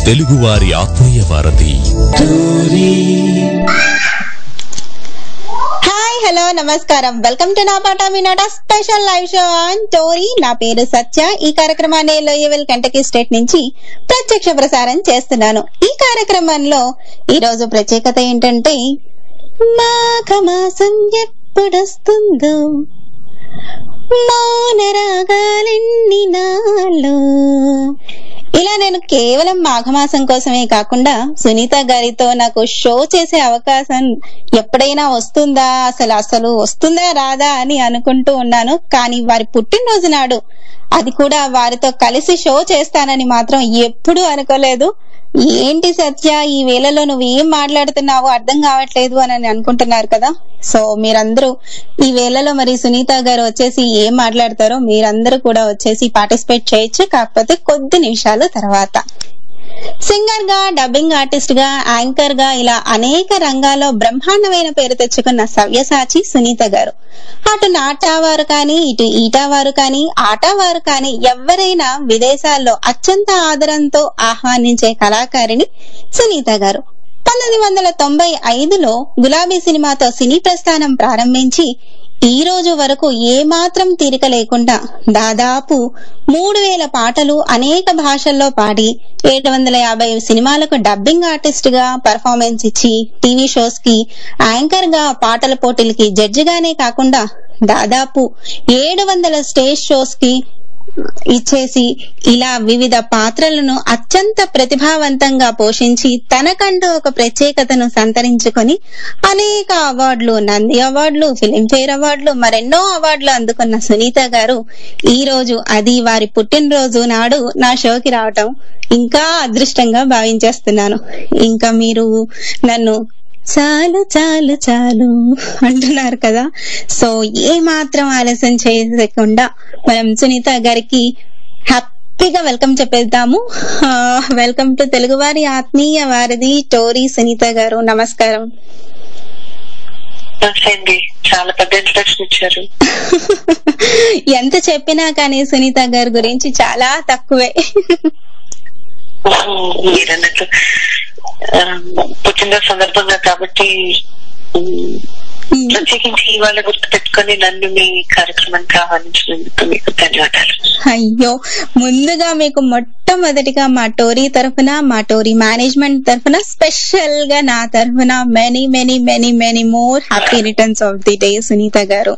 తెలుగువారి ఆత్మీయ వారధి. హాయ్, హలో, నమస్కారం. వెల్కమ్ టు నా పాట మీ నాట special live show on TORI. నా పేరు సత్య. ఈ కార్యక్రమాన్ని లోయవెల్ కెంటకీ స్టేట్ నుంచి ప్రత్యక్ష ప్రసారం చేస్తున్నాను. ఈ కార్యక్రమంలో ఈ రోజు ప్రత్యేకత ఏంటంటే, మాఘమాసం ఎప్పుడొస్తుందో మౌన రాగాలెన్ని నాలో. ఇలా నేను కేవలం మాఘమాసం కోసమే కాకుండా సునీత గారితో నాకు షో చేసే అవకాశం ఎప్పుడైనా వస్తుందా, అసలు వస్తుందా రాదా అని అనుకుంటూ ఉన్నాను. కానీ వారి పుట్టినరోజు నాడు అది కూడా వారితో కలిసి షో చేస్తానని మాత్రం ఎప్పుడూ అనుకోలేదు. ఏంటి సత్య, ఈ వేళలో నువ్వు ఏం మాట్లాడుతున్నావో అర్థం కావట్లేదు అని అనుకుంటున్నారు కదా. సో మీరందరూ ఈ వేళలో మరి సునీత గారు వచ్చేసి ఏం మాట్లాడతారో మీరందరూ కూడా వచ్చేసి పార్టిసిపేట్ చేయొచ్చు. కాకపోతే కొద్ది నిమిషాల తర్వాత. సింగర్ గా, డబ్బింగ్ ఆర్టిస్ట్ గా, యాంకర్ గా ఇలా అనేక రంగాల్లో బ్రహ్మాండమైన పేరు తెచ్చుకున్న సవ్యసాచి సునీత గారు. అటు నాటావారు కానీ, ఇటు ఈటావారు కానీ, ఆటవారు కానీ ఎవరైనా విదేశాల్లో అత్యంత ఆదరంతో ఆహ్వానించే కళాకారిణి సునీత గారు. 1995లో గులాబీ సినిమాతో సినీ ప్రస్థానం ప్రారంభించి ఈ రోజు వరకు ఏమాత్రం తీరిక లేకుండా దాదాపు 3000 పాటలు అనేక భాషల్లో పాడి 750 సినిమాలకు డబ్బింగ్ ఆర్టిస్ట్ గా పర్ఫార్మెన్స్ ఇచ్చి టీవీ షోస్ కి యాంకర్ గా, పాటల పోటీలకి జడ్జిగానే కాకుండా దాదాపు 700 స్టేజ్ షోస్ కి ఇచ్చేసి ఇలా వివిధ పాత్రలను అత్యంత ప్రతిభావంతంగా పోషించి తనకంటూ ఒక ప్రత్యేకతను సంతరించుకొని అనేక అవార్డులు, నంది అవార్డులు, ఫిలింఫేర్ అవార్డులు, మరెన్నో అవార్డులు అందుకున్న సునీత గారు ఈ రోజు, అది వారి పుట్టినరోజు నాడు నా షోకి రావటం ఇంకా అదృష్టంగా భావించేస్తున్నాను. ఇంకా మీరు నన్ను చాలు చాలు చాలు అంటున్నారు కదా. సో ఏ మాత్రం ఆలస్యం చేయకుండా మనం సునీత గారికి హ్యాపీగా వెల్కమ్ చెప్పేద్దాము. వెల్కమ్ టు తెలుగువారి ఆత్మీయ వారధి టోరీ సునీత గారు. నమస్కారం. చాలా పెద్ద ఇంట్రడక్షన్ ఇచ్చారు. ఎంత చెప్పినా కానీ సునీత గారి గురించి చాలా తక్కువే. మీరన్నట్టు పుట్టిన సందర్భంగా కాబట్టి ప్రత్యేకించి ఇవాళ గుర్తు పెట్టుకుని నన్ను మీ కార్యక్రమానికి ఆహ్వానించినందుకు మీకు ధన్యవాదాలు. అయ్యో, ముందుగా మీకు మొట్టమొదటిగా మా టోరీ తరఫున, మా టోరీ మేనేజ్మెంట్ తరఫున, స్పెషల్ గా నా తరఫున many many many many more happy returns of the day Sunitha garu.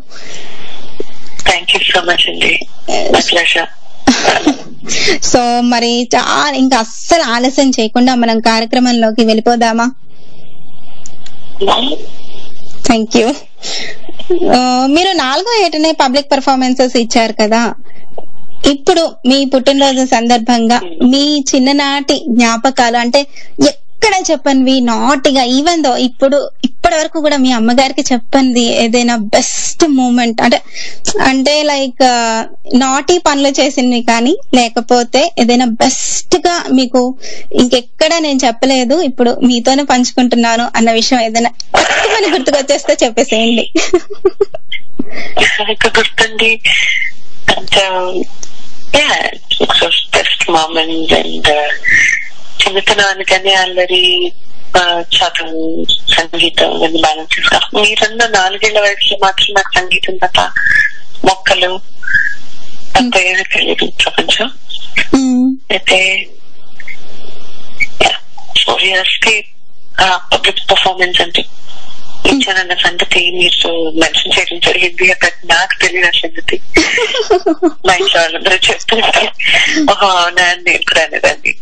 Thank you so much అండి. సో మరి ఇంకా అస్సలు ఆలస్యం చేయకుండా మనం కార్యక్రమంలోకి వెళ్ళిపోదామా? Thank you. మీరు 4వ ఏటనే పబ్లిక్ పర్ఫార్మెన్సెస్ ఇచ్చారు కదా. ఇప్పుడు మీ పుట్టినరోజు సందర్భంగా మీ చిన్ననాటి జ్ఞాపకాలు, అంటే ఎక్కడ చెప్పనివి, నాటిగా, ఈవెన్ దో ఇప్పటి వరకు కూడా మీ అమ్మగారికి చెప్పండి ఏదైనా బెస్ట్ మూమెంట్, అంటే లైక్ నాటి పనులు చేసింది కానీ, లేకపోతే ఏదైనా బెస్ట్ గా మీకు ఇంకెక్కడ నేను చెప్పలేదు, ఇప్పుడు మీతోనే పంచుకుంటున్నాను అన్న విషయం ఏదైనా మనకి గుర్తుకొచ్చేస్తే చెప్పేసేయండి. గుర్తుంది బెస్ట్ మూమెంట్ అండ్ చిన్నతనానికనే అల్లరి, చదువు, సంగీతం ఇవన్నీ బ్యాలెన్స్ చేస్తారు. మీరన్న 4 ఏళ్ల వయసులో మాత్రం నాకు సంగీతం తప్ప మొక్కలు అంత ఏమీ తెలియదు ప్రపంచం. అయితే 4 years కి పబ్లిక్ పర్ఫార్మెన్స్ అంటే ఇచ్చానన్న సంగతి మీరు మెన్షన్ చేయడం జరిగింది. అక్కడ నాకు తెలియని సంగతి మా ఇంట్లో వాళ్ళందరూ చెప్తుంటే ఓహో అవునా అని నేను కూడా అనేదాన్ని.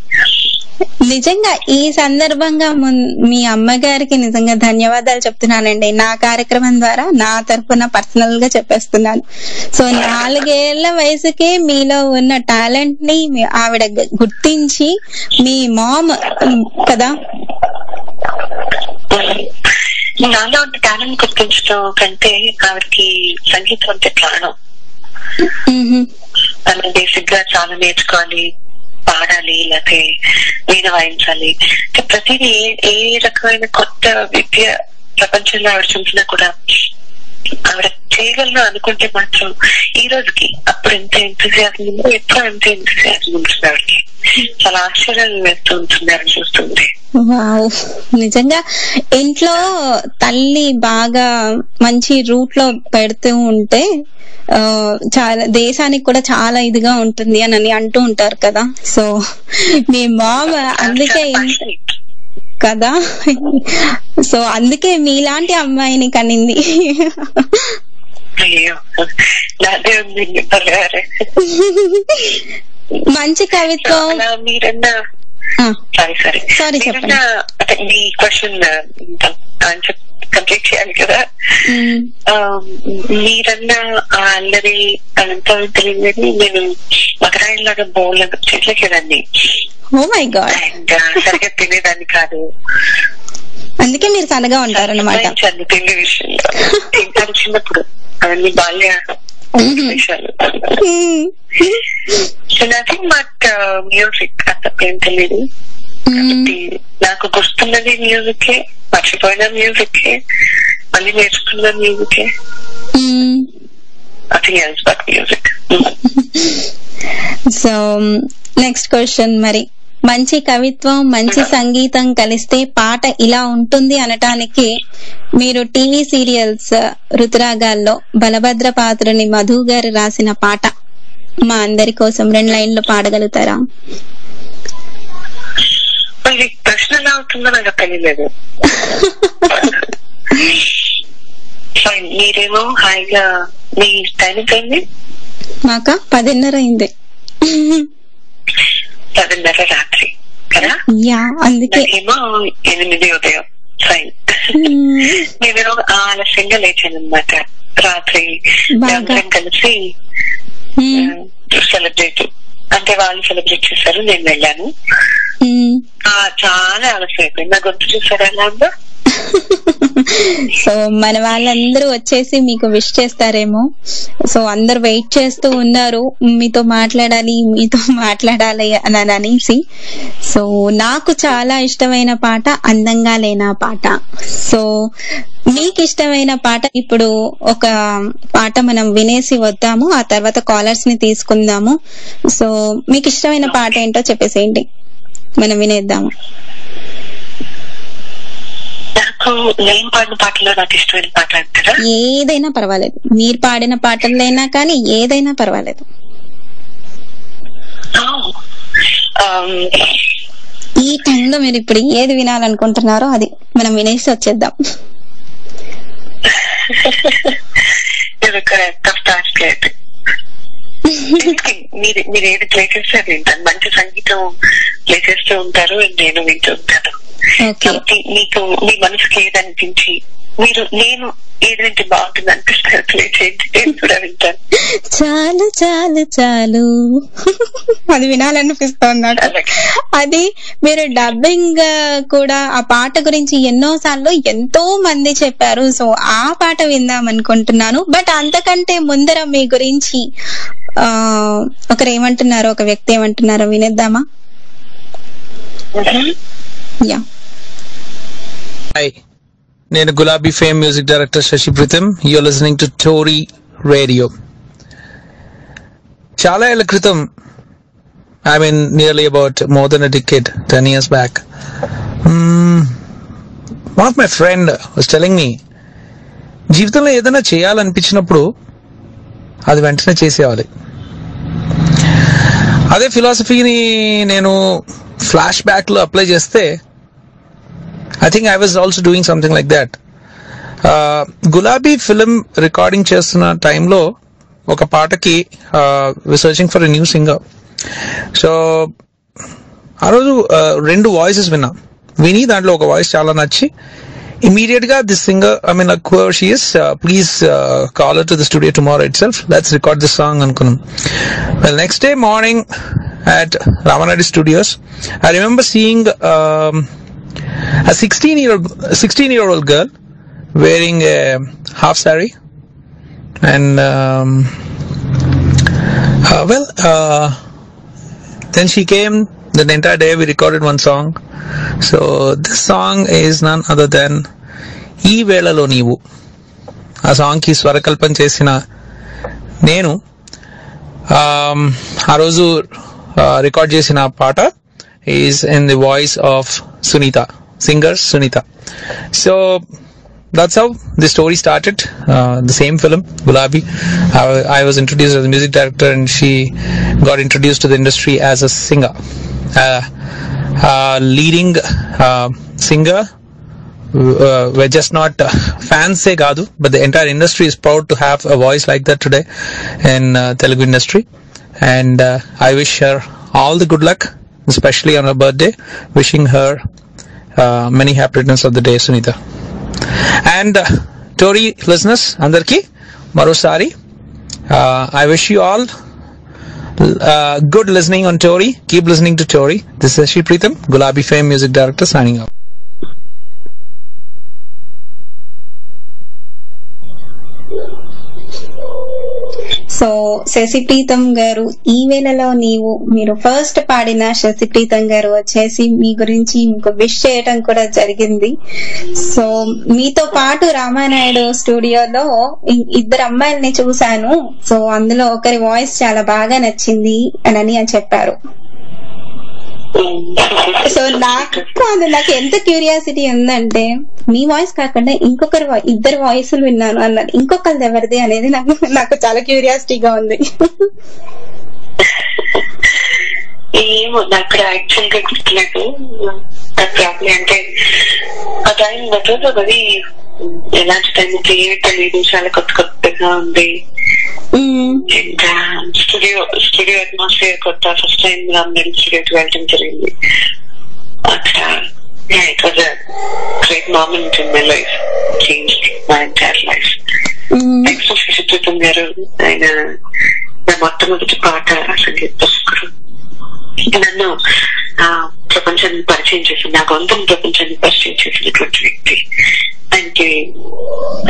నిజంగా ఈ సందర్భంగా మీ అమ్మగారికి నిజంగా ధన్యవాదాలు చెప్తున్నానండి. నా కార్యక్రమం ద్వారా నా తరఫున పర్సనల్ గా చెప్పేస్తున్నాను. సో 4 ఏళ్ల వయసుకే మీలో ఉన్న టాలెంట్ ని ఆవిడ గుర్తించి, మీ మామ్ కదా, నాలో ఉన్న టాలెంట్ గుర్తించడం కంటే ఆవిడకి సంగీతం అంటే ప్రాణం. తను బేసిక్ గా చాలా నేర్చుకోవాలి, పాడాలి, లేకపోతే వీణ వాయించాలి. ప్రతిదీ ఏ రకమైన కొత్త విద్య ప్రపంచంలో ఆవిడ చూసినా కూడా ఆవిడ చేయగలను అనుకుంటే మాత్రం ఈ రోజుకి అప్పుడు ఎంత ఎంతసేపు ఉందో ఎప్పుడు అంతే ఎంతసేపు ఉంటుంది ఆవిడకి. చాలా ఆశ్చర్యాలు వేస్తూ ఉంటుంది ఆవిడ చూస్తుంటే. వావ్, నిజంగా ఇంట్లో తల్లి బాగా మంచి రూట్ లో పెడుతూ ఉంటే చాలా దేశానికి కూడా చాలా ఇదిగా ఉంటుంది అని అంటూ ఉంటారు కదా. సో మీ మామ అందుకే కదా, సో అందుకే మీలాంటి అమ్మాయిని కనింది. మంచి కవిత్వం. సారీ చెప్పండి. మీ క్వశ్చన్ ఆన్సర్ కంప్లీట్ చేయాలి కదా. మీరన్నా అల్లరి అదంతా తెలియదు. నేను మగరాయిలాగా బౌల్ చెట్లకేదాన్ని. Oh my God. అండ్ సరిగ్గా తినేదాన్ని కాదు. అందుకే మీరు సన్నగా ఉంటారు అన్నమాట. తిండి విషయంలో తింటారు చిన్నప్పుడు అవన్నీ బాల్య విషయాలు. నథింగ్ బట్ మ్యూజిక్ అంతేం తెలియదు. నాకు గుర్తున్నది మ్యూజికే, మర్చిపోయిన మ్యూజికే, మళ్ళీ నేర్చుకున్న మ్యూజికే. Nothing else but music. So next question, మరి మంచి కవిత్వం మంచి సంగీతం కలిస్తే పాట ఇలా ఉంటుంది అనటానికి మీరు టీవీ సీరియల్స్ ఋతురాగాల్లో బలభద్ర పాత్రని మధు గారు రాసిన పాట మా అందరి కోసం 2 లైన్లు పాడగలుగుతారా? ప్రశ్న ఎలా అవుతుందో నాకు తెలియలేదు. మీరేమో హాయిగా మీ టైం అయింది. మాక 10:30 అయింది. 10:30 రాత్రి కదా. అందుకే ఏమో 8 ఉదయం. ఫైన్. నేను ఆలస్యంగా లేచాను అనమాట రాత్రి. అందరం కలిసి సెలబ్రేట్, అంటే వాళ్ళు సెలబ్రేట్ చేశారు, నేను వెళ్ళాను. చాలా ఆలస్యం అయిపోయింది. నా గొంతు చూసారా ఎలా ఉందో. సో మన వాళ్ళందరూ వచ్చేసి మీకు విష్ చేస్తారేమో. సో అందరు వెయిట్ చేస్తూ ఉన్నారు మీతో మాట్లాడాలి అని అనేసి. సో నాకు చాలా ఇష్టమైన పాట అందంగా లేనా పాట. సో మీకు ఇష్టమైన పాట ఇప్పుడు ఒక పాట మనం వినేసి వద్దాము, ఆ తర్వాత కాలర్స్ ని తీసుకుందాము. సో మీకు ఇష్టమైన పాట ఏంటో చెప్పేసేయండి, మనం వినేద్దాము. నాకు నేను పాడిన పాటలో నాకు ఇష్టమైన పాట అంటారా? ఏదైనా పర్వాలేదు, మీరు పాడిన పాటలైనా కానీ ఏదైనా పర్వాలేదు. ఈ టైంలో మీరు ఇప్పుడు ఏది వినాలనుకుంటున్నారో అది మనం వినేసి వచ్చేద్దాం. మీరు ఏది ప్లే చేస్తారు వింటాను. మంచి సంగీతం ప్లే చేస్తూ ఉంటారు, నేను వింటూ ఉంటాను. మీకు మీ మనసుకి ఏది అనిపించి నేను ఏదంటే బాగుంటుంది అనిపిస్తారు ప్లే చేయండి, నేను కూడా వింటాను. చాలు చాలు చాలు అది వినాలనిపిస్తుంది. అది మీరు డబ్బింగ్ కూడా ఆ పాట గురించి ఎన్నోసార్లు ఎంతో మంది చెప్పారు. సో ఆ పాట విందాం అనుకుంటున్నాను. బట్ అంతకంటే ముందర మీ గురించి ఒకరు ఏమంటున్నారో, ఒక వ్యక్తి ఏమంటున్నారో వినేద్దామా? యా. హాయ్, నేను గులాబీ fame music director Shashi Preetham. You are listening to TORI radio. చాలా ఏళ్ల క్రితం, I mean nearly about more than a decade, 10 years back, one of my friend was telling me, జీవితంలో ఏదైనా చేయాలనిపించినప్పుడు అది వెంటనే చేసేయాలి. అదే ఫిలాసఫీని నేను ఫ్లాష్ బ్యాక్ లో అప్లై చేస్తే I think I was also doing something like that. గులాబీ ఫిల్మ్ రికార్డింగ్ చేస్తున్న టైంలో ఒక పాటకి searching for a new singer. So ఆ రోజు 2 వాయిసెస్ విని దాంట్లో ఒక వాయిస్ చాలా నచ్చి immediate గా this singer, I mean like whoever she is, please call her to the studio tomorrow itself, let's record this song అనుకున్నాం. Well, next day morning at Ramanadi Studios, I remember seeing a 16-year-old girl wearing a half sari, and then she came. The entire day we recorded one song. So this song is none other than ఈ వేళలో నీవు ఆ song కి స్వరకల్పన చేసిన నేను ఆ రోజు record చేసిన పాట is in the voice of Sunitha, singer Sunita. So that's how the story started. The same film, Gulabi. I was introduced as a music director, and she got introduced to the industry as a singer, leading singer. We're just not fans say gadu, but the entire industry is proud to have a voice like that today in Telugu industry. And I wish her all the good luck, especially on her birthday. Wishing her many happy returns of the day, Sunita. And Tori listeners, andarki marosari I wish you all good listening on Tori. Keep listening to Tori. This is Shashi Pritham, Gulabi Fame music director, signing off. So Sashi Preetham గారు, ఈ వేళలో మీరు first పాడిన శశిప్రీతం గారు వచ్చేసి మీ గురించి మీకు wish చేయటం కూడా జరిగింది. సో మీతో పాటు రామానాయుడు స్టూడియోలో ఇద్దరు అమ్మాయిల్ని చూశాను, సో అందులో ఒకరి వాయిస్ చాలా బాగా నచ్చింది అని చెప్పారు. సో నాకు ఎంత క్యూరియాసిటీ ఉందంటే, మీ వాయిస్ కాకుండా ఇద్దరు వాయిస్లు విన్నాను అన్నారు, ఇంకొకరిది ఎవరిది అనేది నాకు చాలా క్యూరియాసిటీగా ఉంది. ఏమో నాకు యాక్చువల్ గా గుర్తులేదు. అంటే ఆ టైం అది ఎలాంటి టైం తెలియదు, చాలా కొత్తగా ఉంది. స్టూడియో అట్మాస్ఫియర్ కొత్త. ఫస్ట్ టైం రామనాయుడు స్టూడియోకి వెళ్ళడం జరిగింది. అట్లా it was a great moment in my life. Changed my entire life. Next Sashi Preetham గారు, ఆయన నా మొట్టమొదటి పాట సంగీత దర్శకుడు. నన్ను ప్రపంచాన్ని పరిచయం చేసి, నా గొంతును ప్రపంచాన్ని పరిచయం చేసినటువంటి వ్యక్తి. ఆయనకి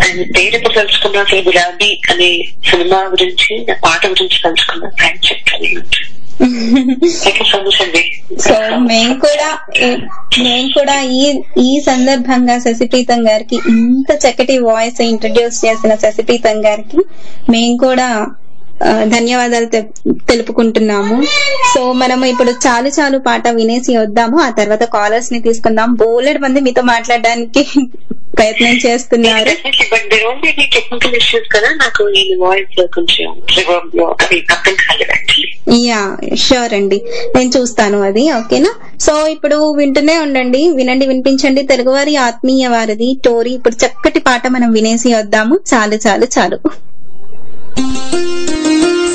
ఆయన పేరు ఎప్పుడు తెలుసుకున్నా, అసలు గులాబీ అనే సినిమా గురించి, నా పాట గురించి తెలుసుకున్నా ఆయన చెప్తాను. సో మేము కూడా ఈ సందర్భంగా శశిప్రీతం గారికి, ఇంత చక్కటి వాయిస్ ఇంట్రడ్యూస్ చేసిన శశిప్రీతం గారికి మేము కూడా ధన్యవాదాలు తెలుపుకుంటున్నాము. సో మనము ఇప్పుడు చాలు పాట వినేసి వద్దాము, ఆ తర్వాత కాలర్స్ ని తీసుకుందాం. బోలెడు మంది మీతో మాట్లాడడానికి ప్రయత్నం చేస్తున్నారు. యా షూర్ అండి, నేను చూస్తాను అది. ఓకేనా? సో ఇప్పుడు వింటూనే ఉండండి, వినిపించండి. తెలుగువారి ఆత్మీయ వారిది టోరీ. ఇప్పుడు చక్కటి పాట మనం వినేసి వద్దాము. చాలు.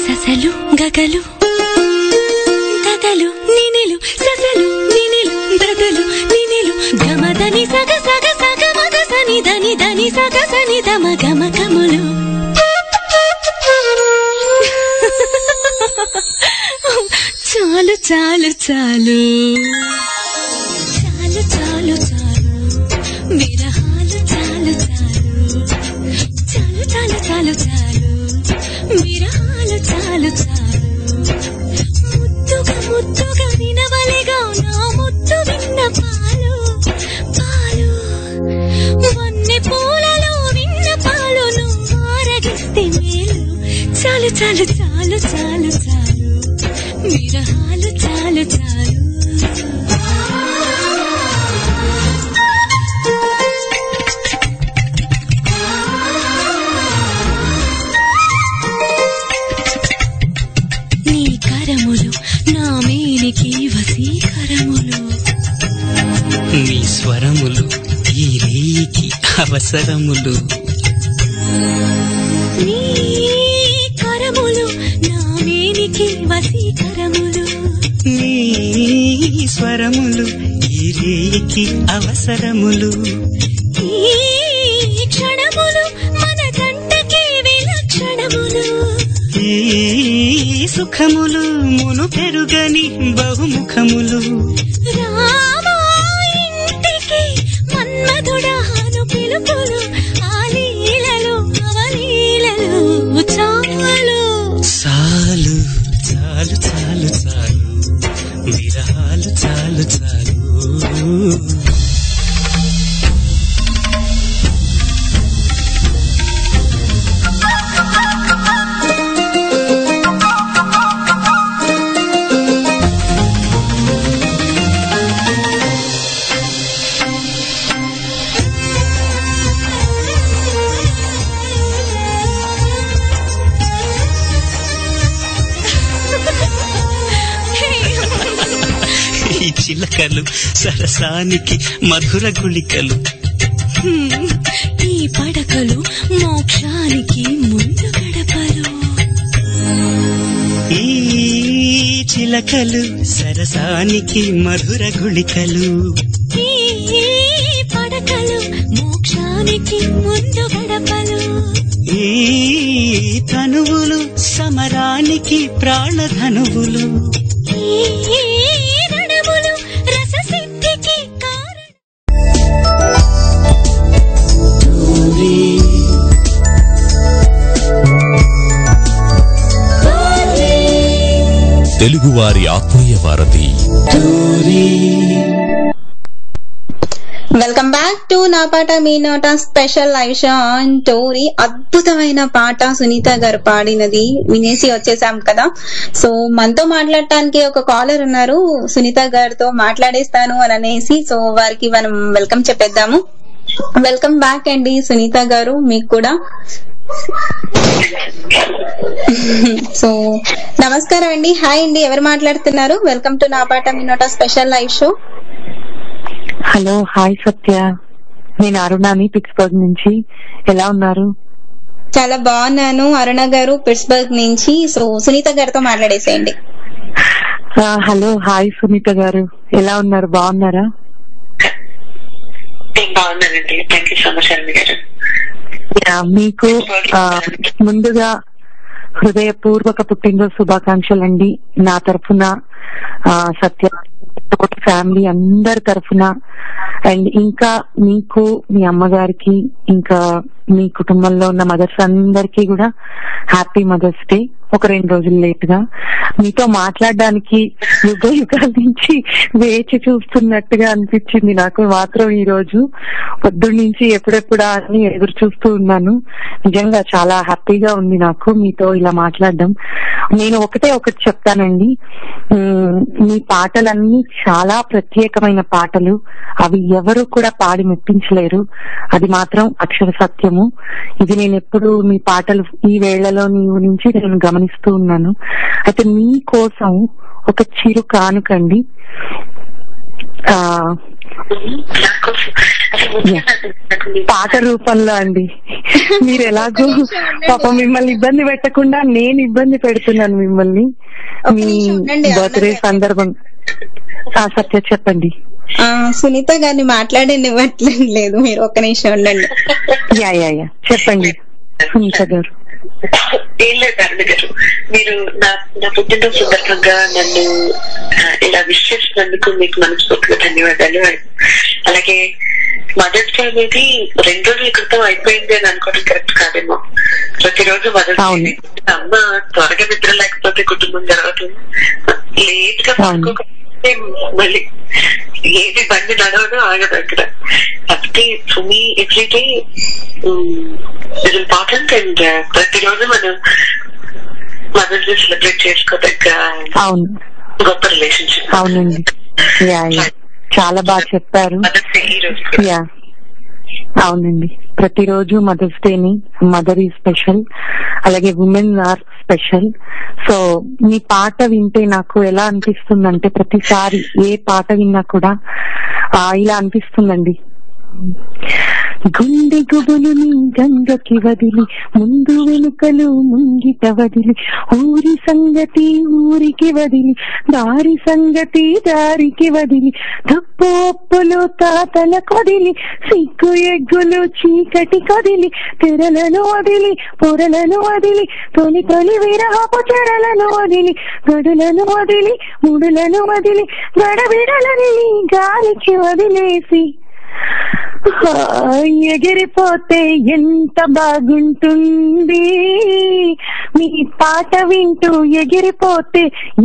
ససలు గగలు గగలు నినిలు, ససలు నినిలు గగలు నినిలు, గమదని సగ సగ సగ మగ సని దని దని సగ సని దమ గమ గములు. చాలు చాలు చాలు చాలు చాలు చాలు విరహాలు చాలు చాలు చాలు చాలు చాలు చాలు విరహాలు చాలు చాలు. ముద్దుగా వినవలెగా నా ముద్దు విన్న పాలు పాలు, వన్నె పూలలో విన్న పాలు నువ్వు ఆరగిస్తే మేలు. చాలు చాలు చాలు చాలు చాలు విరహాలు చాలు చాలు. నీ కరములు నా మేనికి వసీకరములు, నీ స్వరములు ఈ రేయికి అవసరములు. నీ కరములు నా మేనికి వసీకరములు, నీ స్వరములు ఈ రేయికి అవసరములు. ఈ క్షణములు మన గంటకి విలక్షణములు, ఈ సుఖములు మును పెరుగని బహుముఖములు. రామా ఇంటికి మన్మధుడాను పిలుపులు, ఆలీలలు అవలీలలు చాలు చాలు చాలు చాలు చాలు విరహాలు చాలు చాలు. చిలకలు సరసానికి మధుర గుళికలు. ఈ పడకలు మోక్షానికి ముందు గడపలు. ఈ చిలకలు సరసానికి మధుర గుళికలు. ఈ పడకలు మోక్షానికి ముందు గడపలు. ఈ తనువులు సమరానికి ప్రాణధనువులు. ఈ నడములు రససిద్ధికి కారణం. తెలుగువారి ఆత్మీయ వారధి. వెల్కమ్ బ్యాక్ టు నా పాట మీ నోట special live show on TORI. అద్భుతమైన పాట సునీత గారు పాడినది వినేసి వచ్చేసాం కదా. సో మనతో మాట్లాడటానికి ఒక కాలర్ ఉన్నారు, సునీత గారితో మాట్లాడేస్తాను అని అనేసి. సో వారికి మనం వెల్కమ్ చెప్పేద్దాము. వెల్కమ్ బ్యాక్ అండి సునీత గారు, మీకు కూడా. సో నమస్కారం అండి. హాయ్ అండి, ఎవరు మాట్లాడుతున్నారు? వెల్కమ్ టు నా పాట మీ నోట special live show. Hello, hi Satya, నేను అరుణాని పిట్స్బర్గ్ నుంచి. ఎలా ఉన్నారు? చాలా బాగున్నాను అరుణ గారు, పిట్స్బర్గ్ నుంచి. సో సునీత గారితో మాట్లాడేసేయండి. హలో, హాయ్ సునీత గారు, ఎలా ఉన్నారు? బాగున్నారా? నేను బాగున్నానండి. థ్యాంక్ యూ సో మచ్ అరుణ గారు. మీకు ముందుగా హృదయపూర్వక పుట్టినరోజు శుభాకాంక్షలు అండి నా తరఫున, సత్య ఫ్యామిలీ అందరి తరఫున. అండ్ ఇంకా మీకు, మీ అమ్మగారికి, ఇంకా మీ కుటుంబంలో ఉన్న మదర్స్ అందరికీ కూడా హ్యాపీ మదర్స్ డే. ఒక 2 రోజులు లేట్ గా మీతో మాట్లాడడానికి యుగ యుగాల నుంచి వేచి చూస్తున్నట్టుగా అనిపించింది నాకు మాత్రం. ఈ రోజు పొద్దున్న నుంచి ఎప్పుడెప్పుడా అని ఎదురు చూస్తూ ఉన్నాను. నిజంగా చాలా హ్యాపీగా ఉంది నాకు మీతో ఇలా మాట్లాడడం. నేను ఒకటి చెప్తానండి, మీ పాటలన్నీ చాలా ప్రత్యేకమైన పాటలు. అవి ఎవరు కూడా పాడి మెప్పించలేరు, అది మాత్రం అక్షర సత్యము. ఇది నేను ఎప్పుడు మీ పాటలు ఈ వేళ్లలో నుంచి నేను గమనిస్తూ ఉన్నాను. అయితే మీ కోసం ఒక చిరు కానుకండి. పాట రూపంలో అండి. మీరు ఎలాగో పాపం మిమ్మల్ని ఇబ్బంది పెట్టకుండా నేను ఇబ్బంది పెడుతున్నాను మిమ్మల్ని మీ బర్త్డే సందర్భం. సత్య చెప్పండి. సునీత గారిని మాట్లాడనివ్వట్లేదు మీరు, ఒక్క నిమిషం ఉండండి. యా చెప్పండి సునీత గారు. ఏం లేదు అరుణ గారు, మీరు నా పుట్టినరోజు సందర్భంగా నన్ను ఇలా విష్ చేసినందుకు మీకు మనస్ఫూర్తిగా ధన్యవాదాలు. అలాగే మదర్స్ డే అనేది 2 రోజుల క్రితం అయిపోయింది అని అనుకోవడం కరెక్ట్ కాదేమో. ప్రతిరోజు మదర్స్ డే. అమ్మ త్వరగా నిద్ర లేకపోతే కుటుంబం జరగదు, లేట్ గా పడుకోకపోతే మళ్ళీ ఏది బండి నడవదు, ఆగదు అక్కడ. కాబట్టి for me every day is important. And ప్రతిరోజు మనం మదర్స్ డే సెలబ్రేట్ చేసుకోదగ్గ గొప్ప రిలేషన్షిప్. అవునండి, చాలా బాగా చెప్పారు. అవునండి, ప్రతిరోజు మదర్స్ డేని మదర్ ఈజ్ స్పెషల్, అలాగే ఉమెన్ ఆర్ స్పెషల్. సో మీ పాట వింటే నాకు ఎలా అనిపిస్తుందంటే, ప్రతిసారి ఏ పాట విన్నా కూడా ఇలా అనిపిస్తుందండి. గుండె గుబులు నీ గంగకి వదిలి, ముందు వెనుకలు ముంగిట వదిలి, ఊరి సంగతి ఊరికి వదిలి, దారి సంగతి దారికి వదిలి, తప్పు ఒప్పులు తాతల కొదిలి, సిగ్గు ఎగ్గులు చీకటి కొదిలి, తెరలను వదిలి పొరలను వదిలి, తొలి తొలి విరహపు చెరలను వదిలి, గడులను వదిలి ముడులను వదిలి, గడబిడలని గాలికి వదిలేసి ఎగిరిపోతే ఎంత బాగుంటుంది, మీ పాట వింటూ ఎగిరిపోతే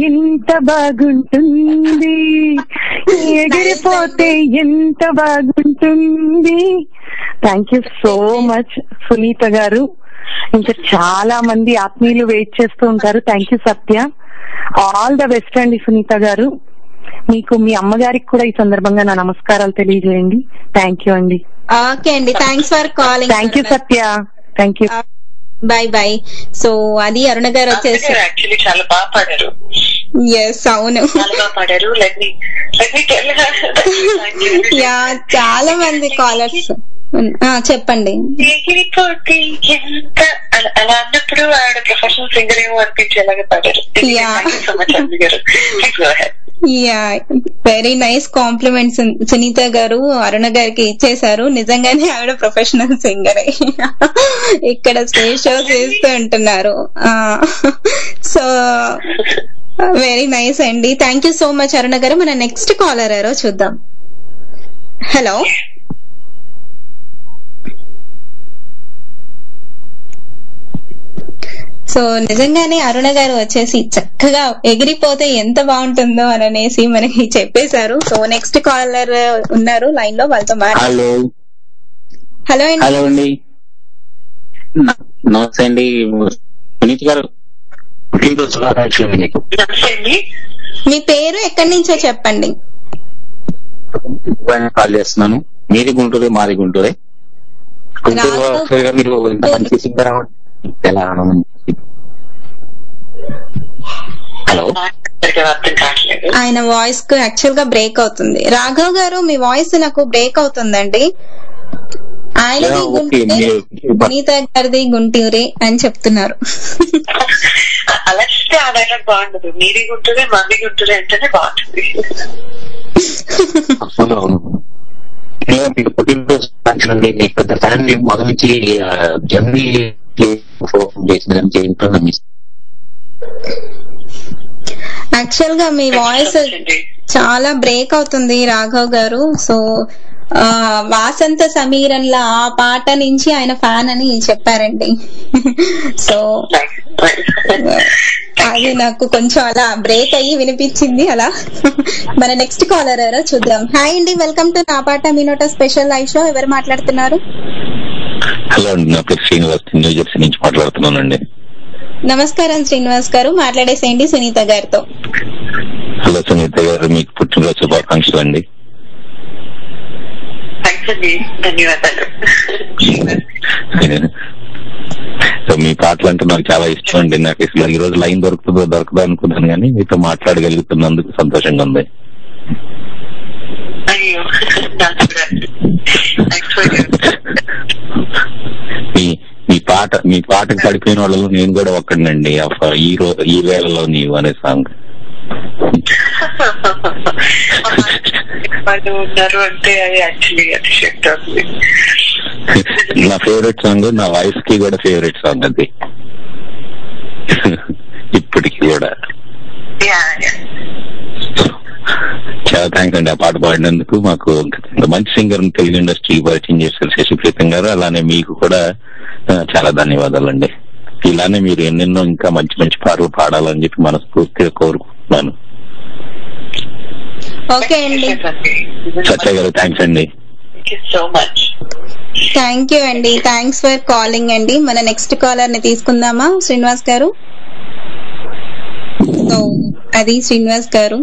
ఎంత బాగుంటుంది, ఎగిరిపోతే ఎంత బాగుంటుంది. Thank you so much Sunitha garu. ఇంకా చాలా మంది ఆత్మీయులు వెయిట్ చేస్తూ ఉంటారు. Thank you Satya. All the best అండి సునీత గారు. మీకు మీ అమ్మగారికి కూడా ఈ సందర్భంగా నా నమస్కారాలు తెలియజేయండి. థ్యాంక్ యూ అండి. ఓకే అండి, thanks for calling. Thank you Satya. Thank you. Bye bye. So అది అరుణ గారు వచ్చేసి యాక్చువల్లీ చాలా బాగా పాడారు. ఎస్, అవును, చాలా బాగా పాడారు. లెట్ మీ యా, చాలా మంది కాలర్స్. చెప్పండి. ఎగిరిపోతే ఎంత అలా అన్నప్పుడు ఆవిడ ప్రొఫెషనల్ సింగర్ ఏమో అనిపించేలాగా పాడారు. So much Arjun garu. Yeah, very nice compliments Sunitha garu Aruna గారికి ఇచ్చేశారు. నిజంగానే ఆవిడ ప్రొఫెషనల్ సింగరే, ఇక్కడ స్టేజ్ షోస్ చేస్తూ ఉంటున్నారు. సో వెరీ నైస్ అండి. థ్యాంక్ యూ సో మచ్ అరుణ గారు. మన నెక్స్ట్ కాలర్ ఎవరో చూద్దాం. హలో. సో నిజంగానే అరుణ గారు వచ్చేసి చక్కగా ఎగిరిపోతే ఎంత బాగుంటుందో అని అనేసి మనకి చెప్పేశారు. సో నెక్స్ట్ కాలర్ ఉన్నారు లైన్ లో, వాళ్ళతో హలో హలో అండి. నమస్తే అండి సునీత్ గారు. మీ పేరు ఎక్కడి నుంచో చెప్పండి. కాల్ చేస్తున్నాను. మీది గుంటూరే, మాది గుంటూరే. గుంటూరు మీరు మంచి సింగర్ ఎలా? హలో, ఆయన వాయిస్ కు యాక్చువల్ గా బ్రేక్ అవుతుంది. రాఘవ్ గారు మీ వాయిస్ నాకు బ్రేక్ అవుతుందండి. ఆయనది గుంటూరే, సునీత గారిది గుంటూరే అని చెప్తున్నారు. అలా చెప్తే ఆ డైలాగ్ బాగుండదు. మీది గుంటూరే, మంది గుంటూరే అంటేనే బాగుంటుంది. మీకు పుట్టినరోజు పంచండి. మీకు పెద్ద ఫ్యాన్ మొదలు నుంచి జర్నీ యాక్చువల్ గా మీ వాయిస్ చాలా బ్రేక్ అవుతుంది రాఘవ్ గారు. సో వాసంత సమీరన్ల ఆ పాట నుంచి ఆయన ఫ్యాన్ అని చెప్పారండి. సో అది నాకు కొంచెం అలా బ్రేక్ అయ్యి వినిపించింది అలా. మన నెక్స్ట్ కాలర్ ఎవరో చూద్దాం. హాయ్ అండి, వెల్కమ్ టు నా పాట మీ నోట స్పెషల్ లైవ్ షో. ఎవరు మాట్లాడుతున్నారు? హలో అండి, నా పేరు శ్రీనివాస్, న్యూ జెర్సీ నుంచి మాట్లాడుతున్నానండి. నమస్కారం శ్రీనివాస్ గారు, మాట్లాడేసేయండి సునీత గారితో. హలో సునీత గారు, మీకు పుట్టినరోజు శుభాకాంక్షలు అండి. ధన్యవాదాలు. మీ పాటలు అంటే నాకు చాలా ఇష్టం అండి. నాకు అసలు ఈ రోజు లైన్ దొరకదా అనుకున్నాను, కానీ మీతో మాట్లాడగలుగుతున్నందుకు సంతోషంగా ఉంది. అయ్యో, మీ పాటకు పడిపోయిన వాళ్ళలో నేను కూడా ఒక్కడినండి. ఈ వేళలో నీవు అనే సాంగ్ ఉన్నారు అంటే అది యాక్చువల్లీ అతిశక్తి అవుతుంది. నా ఫేవరెట్ సాంగ్, నా వాయిస్ కి కూడా ఫేవరెట్ సాంగ్ అది ఇప్పటికి కూడా. చాలా థ్యాంక్స్ అండి ఆ పాట పాడినందుకు. మాకు మంచి సింగర్ తెలుగు ఇండస్ట్రీ పరిచయం చేశారు శశిప్రీతం గారు. అలానే మీకు కూడా చాలా ధన్యవాదాలండి. ఇలానే మీరు ఎన్నెన్నో ఇంకా మంచి మంచి పాటలు పాడాలని చెప్పి మనస్ఫూర్తిగా కోరుకుంటున్నాను. ఓకే అండి, సత్య గారు థ్యాంక్స్ అండి. థ్యాంక్ యూ అండి, థ్యాంక్స్ ఫర్ కాలింగ్ అండి. మన నెక్స్ట్ కాలర్ ని తీసుకుందామా శ్రీనివాస్ గారు? సో అది శ్రీనివాస్ గారు.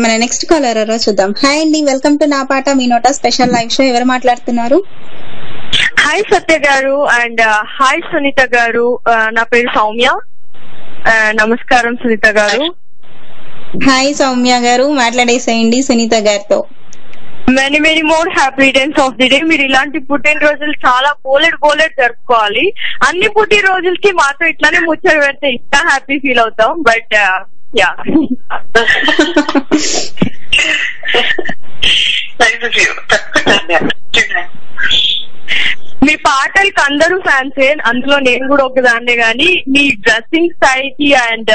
మన నెక్స్ట్ కాలర్ ఎవరో చూద్దాం. హాయ్ అండి, వెల్కమ్ టు నా పాట మీ నోట స్పెషల్ లైవ్ షో. ఎవరు మాట్లాడుతున్నారు? హాయ్ సత్య గారు అండ్ హాయ్ సునీత గారు. నా పేరు సౌమ్య. నమస్కారం సునీత గారు. హాయ్ సౌమ్య గారు, మాట్లాడేసేయండి సునీత గారితో. Many many more happy returns of the day. మీరు ఇలాంటి పుట్టినరోజులు చాలా బోలెడ్ జరుపుకోవాలి. అన్ని పుట్టినరోజులకి మాతో ఇట్లానే ముచ్చట పెడితే ఇంకా హ్యాపీ ఫీల్ అవుతాం. బట్ యా, మీ పాటలకి అందరూ ఫ్యాన్సే, అందులో నేను కూడా ఒకదాన్నే. గానీ మీ డ్రెస్సింగ్ స్టైల్ కి అండ్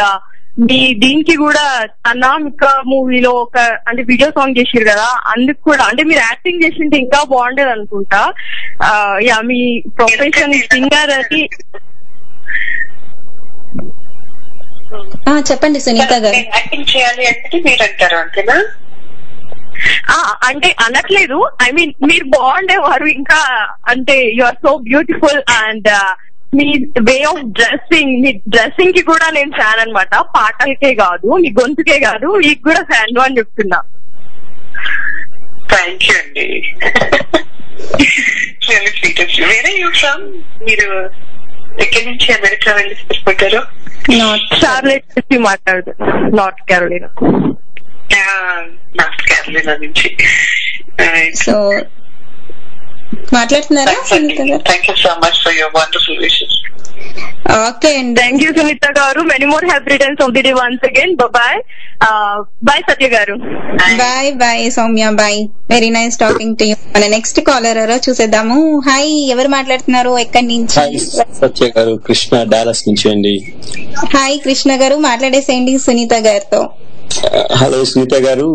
మీ దీనికి కూడా అనామిక మూవీలో ఒక అంటే వీడియో సాంగ్ చేసారు కదా, అందుకు కూడా అంటే మీరు యాక్టింగ్ చేసింటే ఇంకా బాగుండేది అనుకుంటా. యా, మీ ప్రొఫెషన్ సింగర్ అని. చెప్పండి సునీత గారు. యాక్టింగ్ చేయాలి అంటే మీరు అంటారు అంతేనా? అంటే అనట్లేదు, ఐ మీన్ మీరు బాగుండేవారు ఇంకా. అంటే you are so beautiful and మీ వే ఆఫ్ డ్రెస్సింగ్, మీ డ్రెస్సింగ్ కి కూడా నేను ఫ్యాన్ అనమాట. పాటలకే కాదు, మీ గొంతుకే కాదు, మీకు కూడా ఫ్యాన్ అని చెప్తున్నా. థ్యాంక్ యూ అండి. మీరు ఎక్కడి నుంచి అమెరికా వెళ్ళి స్థిరపడ్డారు? చార్లెట్ నుంచి మాట్లాడుతూ, నార్త్ కేరోలినా. నార్త్ క్యారోలినా నుంచి. సో మాట్లాడుతున్నారా? Thank you so much for your wonderful wishes. Okay అండి, thank you Sunitha garu. Many more happy returns of the day once again. Bye bye Satya garu. Bye bye Soumya, bye. Very nice talking to you. మన next caller ఎవరో చూసేద్దాము. Hi, ఎవరు మాట్లాడుతున్నారు, ఎక్కడి నుంచి? సత్య గారు, Krishna, Dallas నుంచి అండి. హాయ్ కృష్ణ గారు, మాట్లాడేసేయండి సునీత గారితో. హలో సునీత గారు,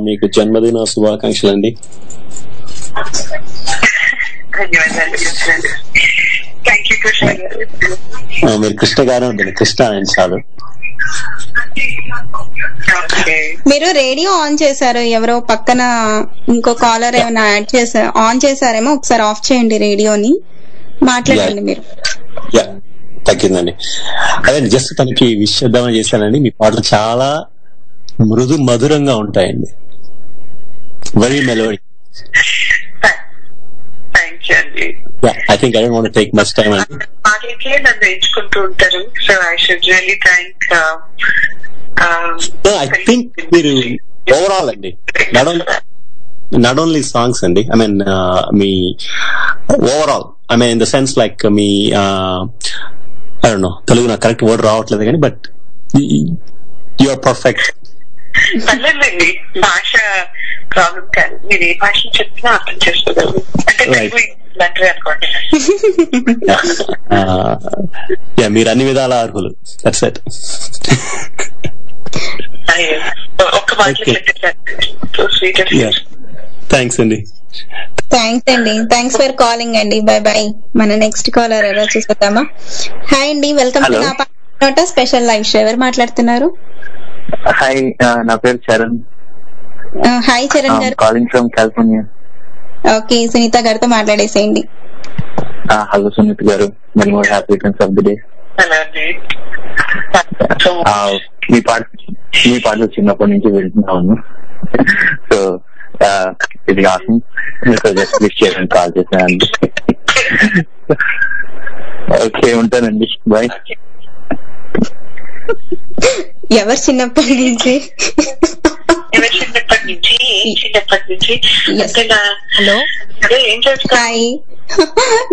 మీకు జన్మదిన శుభాకాంక్షలు అండి. ధన్యవాదాలు. థ్యాంక్ యూ కృష్ణ గారు. మీరు కృష్ణ గారు ఉంటుంది, కృష్ణ అని చాలు. మీరు రేడియో ఆన్ చేశారు, ఎవరో పక్కన ఇంకో కాలర్ ఏమైనా యాడ్ చేశారు, ఆన్ చేశారేమో, ఒకసారి ఆఫ్ చేయండి రేడియోని, మాట్లాడండి మీరు. తగ్గిందండి. అదే జస్ట్ తనకి విష్ చేద్దామని చేశానండి. మీ పాటలు చాలా మృదు మధురంగా ఉంటాయండి, very melody. I think I don't want to take much time. మాటలకే నన్ను ఎంచుకుంటూ ఉంటారు. So I should really thank. I think మీరు ఓవరాల్ అండి, not only songs అండి, I mean me overall, I mean in the sense like me I don't know, Telugu నాకు correct word రావట్లేదు కానీ, but you are perfect. పర్లేదండి, భాష problem కాదు. మీరు ఏ భాష చెప్పినా అర్థం చేసుకోగలరు. అంటే తెలుగు ఇలాంటివి అనుకోండి. మీరు అన్ని విధాల అర్హులు. That's it. ఒక్క మాటలో థ్యాంక్స్ అండి. థ్యాంక్స్ అండి, థ్యాంక్స్ ఫర్ కాలింగ్ అండి. By by. మన నెక్స్ట్ కాలర్ ఎవరో చూసేద్దామా. హాయ్ అండి, వెల్కమ్ టు నా పాట స్పెషల్ లైవ్ షో. ఎవరు మాట్లాడుతున్నారు? హాయ్, నా పేరు Charan. Hi Charan garu, calling from California. Okay, Sunitha గారితో మాట్లాడేసేయండి. Hello Sunitha garu, many more happy returns of the day. మీ పాటలు చిన్నప్పటి నుంచి వింటున్నాను. సో ఇది ఆసమ్. సో జస్ట్ విష్ చేయడానికి కాల్ చేశాను. ఓకే, ఉంటానండి, బాయ్. ఎవరు చిన్నప్పటి నుంచి? హలో, ఏం హాయ్,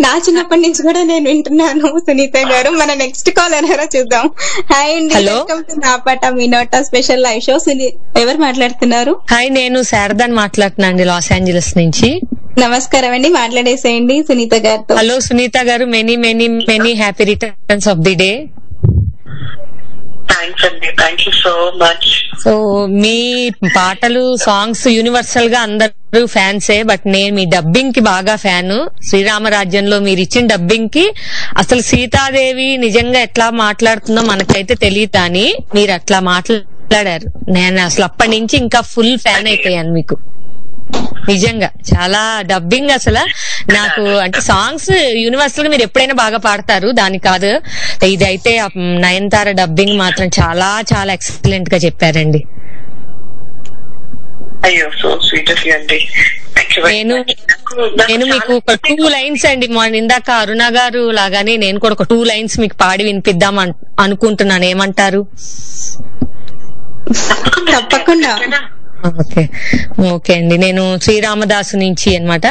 నా చిన్నప్పటి నుంచి కూడా నేను వింటున్నాను సునీత గారు. మన నెక్స్ట్ కాల్ ఎవరో చూద్దాం. హాయ్ అండి, వెల్కమ్ టు నా పాట మీ నోట స్పెషల్ లైవ్ షో. ఎవరు మాట్లాడుతున్నారు? హాయ్, నేను శారదాని మాట్లాడుతున్నా అండి, లాస్ ఏంజలస్ నుంచి. నమస్కారం అండి, మాట్లాడేసేయండి సునీత గారితో. Hello Sunitha garu, many many many happy returns of the day. Thanks అండి, thank you so much. So మీ పాటలు, సాంగ్స్ యూనివర్సల్ గా అందరూ ఫ్యాన్సే, బట్ నేను మీ డబ్బింగ్ కి బాగా ఫ్యాన్. శ్రీరామరాజ్యంలో మీరు ఇచ్చిన డబ్బింగ్ కి అసలు సీతాదేవి నిజంగా ఎట్లా మాట్లాడుతుందో మనకైతే తెలియదు, కానీ మీరు అట్లా మాట్లాడారు. నేను అసలు అప్పటి నుంచి ఇంకా ఫుల్ ఫ్యాన్ అయిపోయాను మీకు. నిజంగా చాలా డబ్బింగ్ అసలు నాకు, అంటే సాంగ్స్ యూనివర్సల్ గా మీరు ఎప్పుడైనా బాగా పాడతారు, దాని కాదు. ఇదైతే నయనతార డబ్బింగ్ మాత్రం చాలా చాలా ఎక్సలెంట్ గా చెప్పారండి. అయ్యో, సో స్వీట్ ఆఫ్ యు అండి. నేను మీకు ఒక 2 లైన్స్ అండి, ఇందాక అరుణ గారు లాగానే నేను కూడా ఒక 2 లైన్స్ మీకు పాడి వినిపిద్దాం అనుకుంటున్నాను. ఏమంటారు? తప్పకుండా. ఓకే అండి, నేను శ్రీరామదాసు నుంచి అన్నమాట.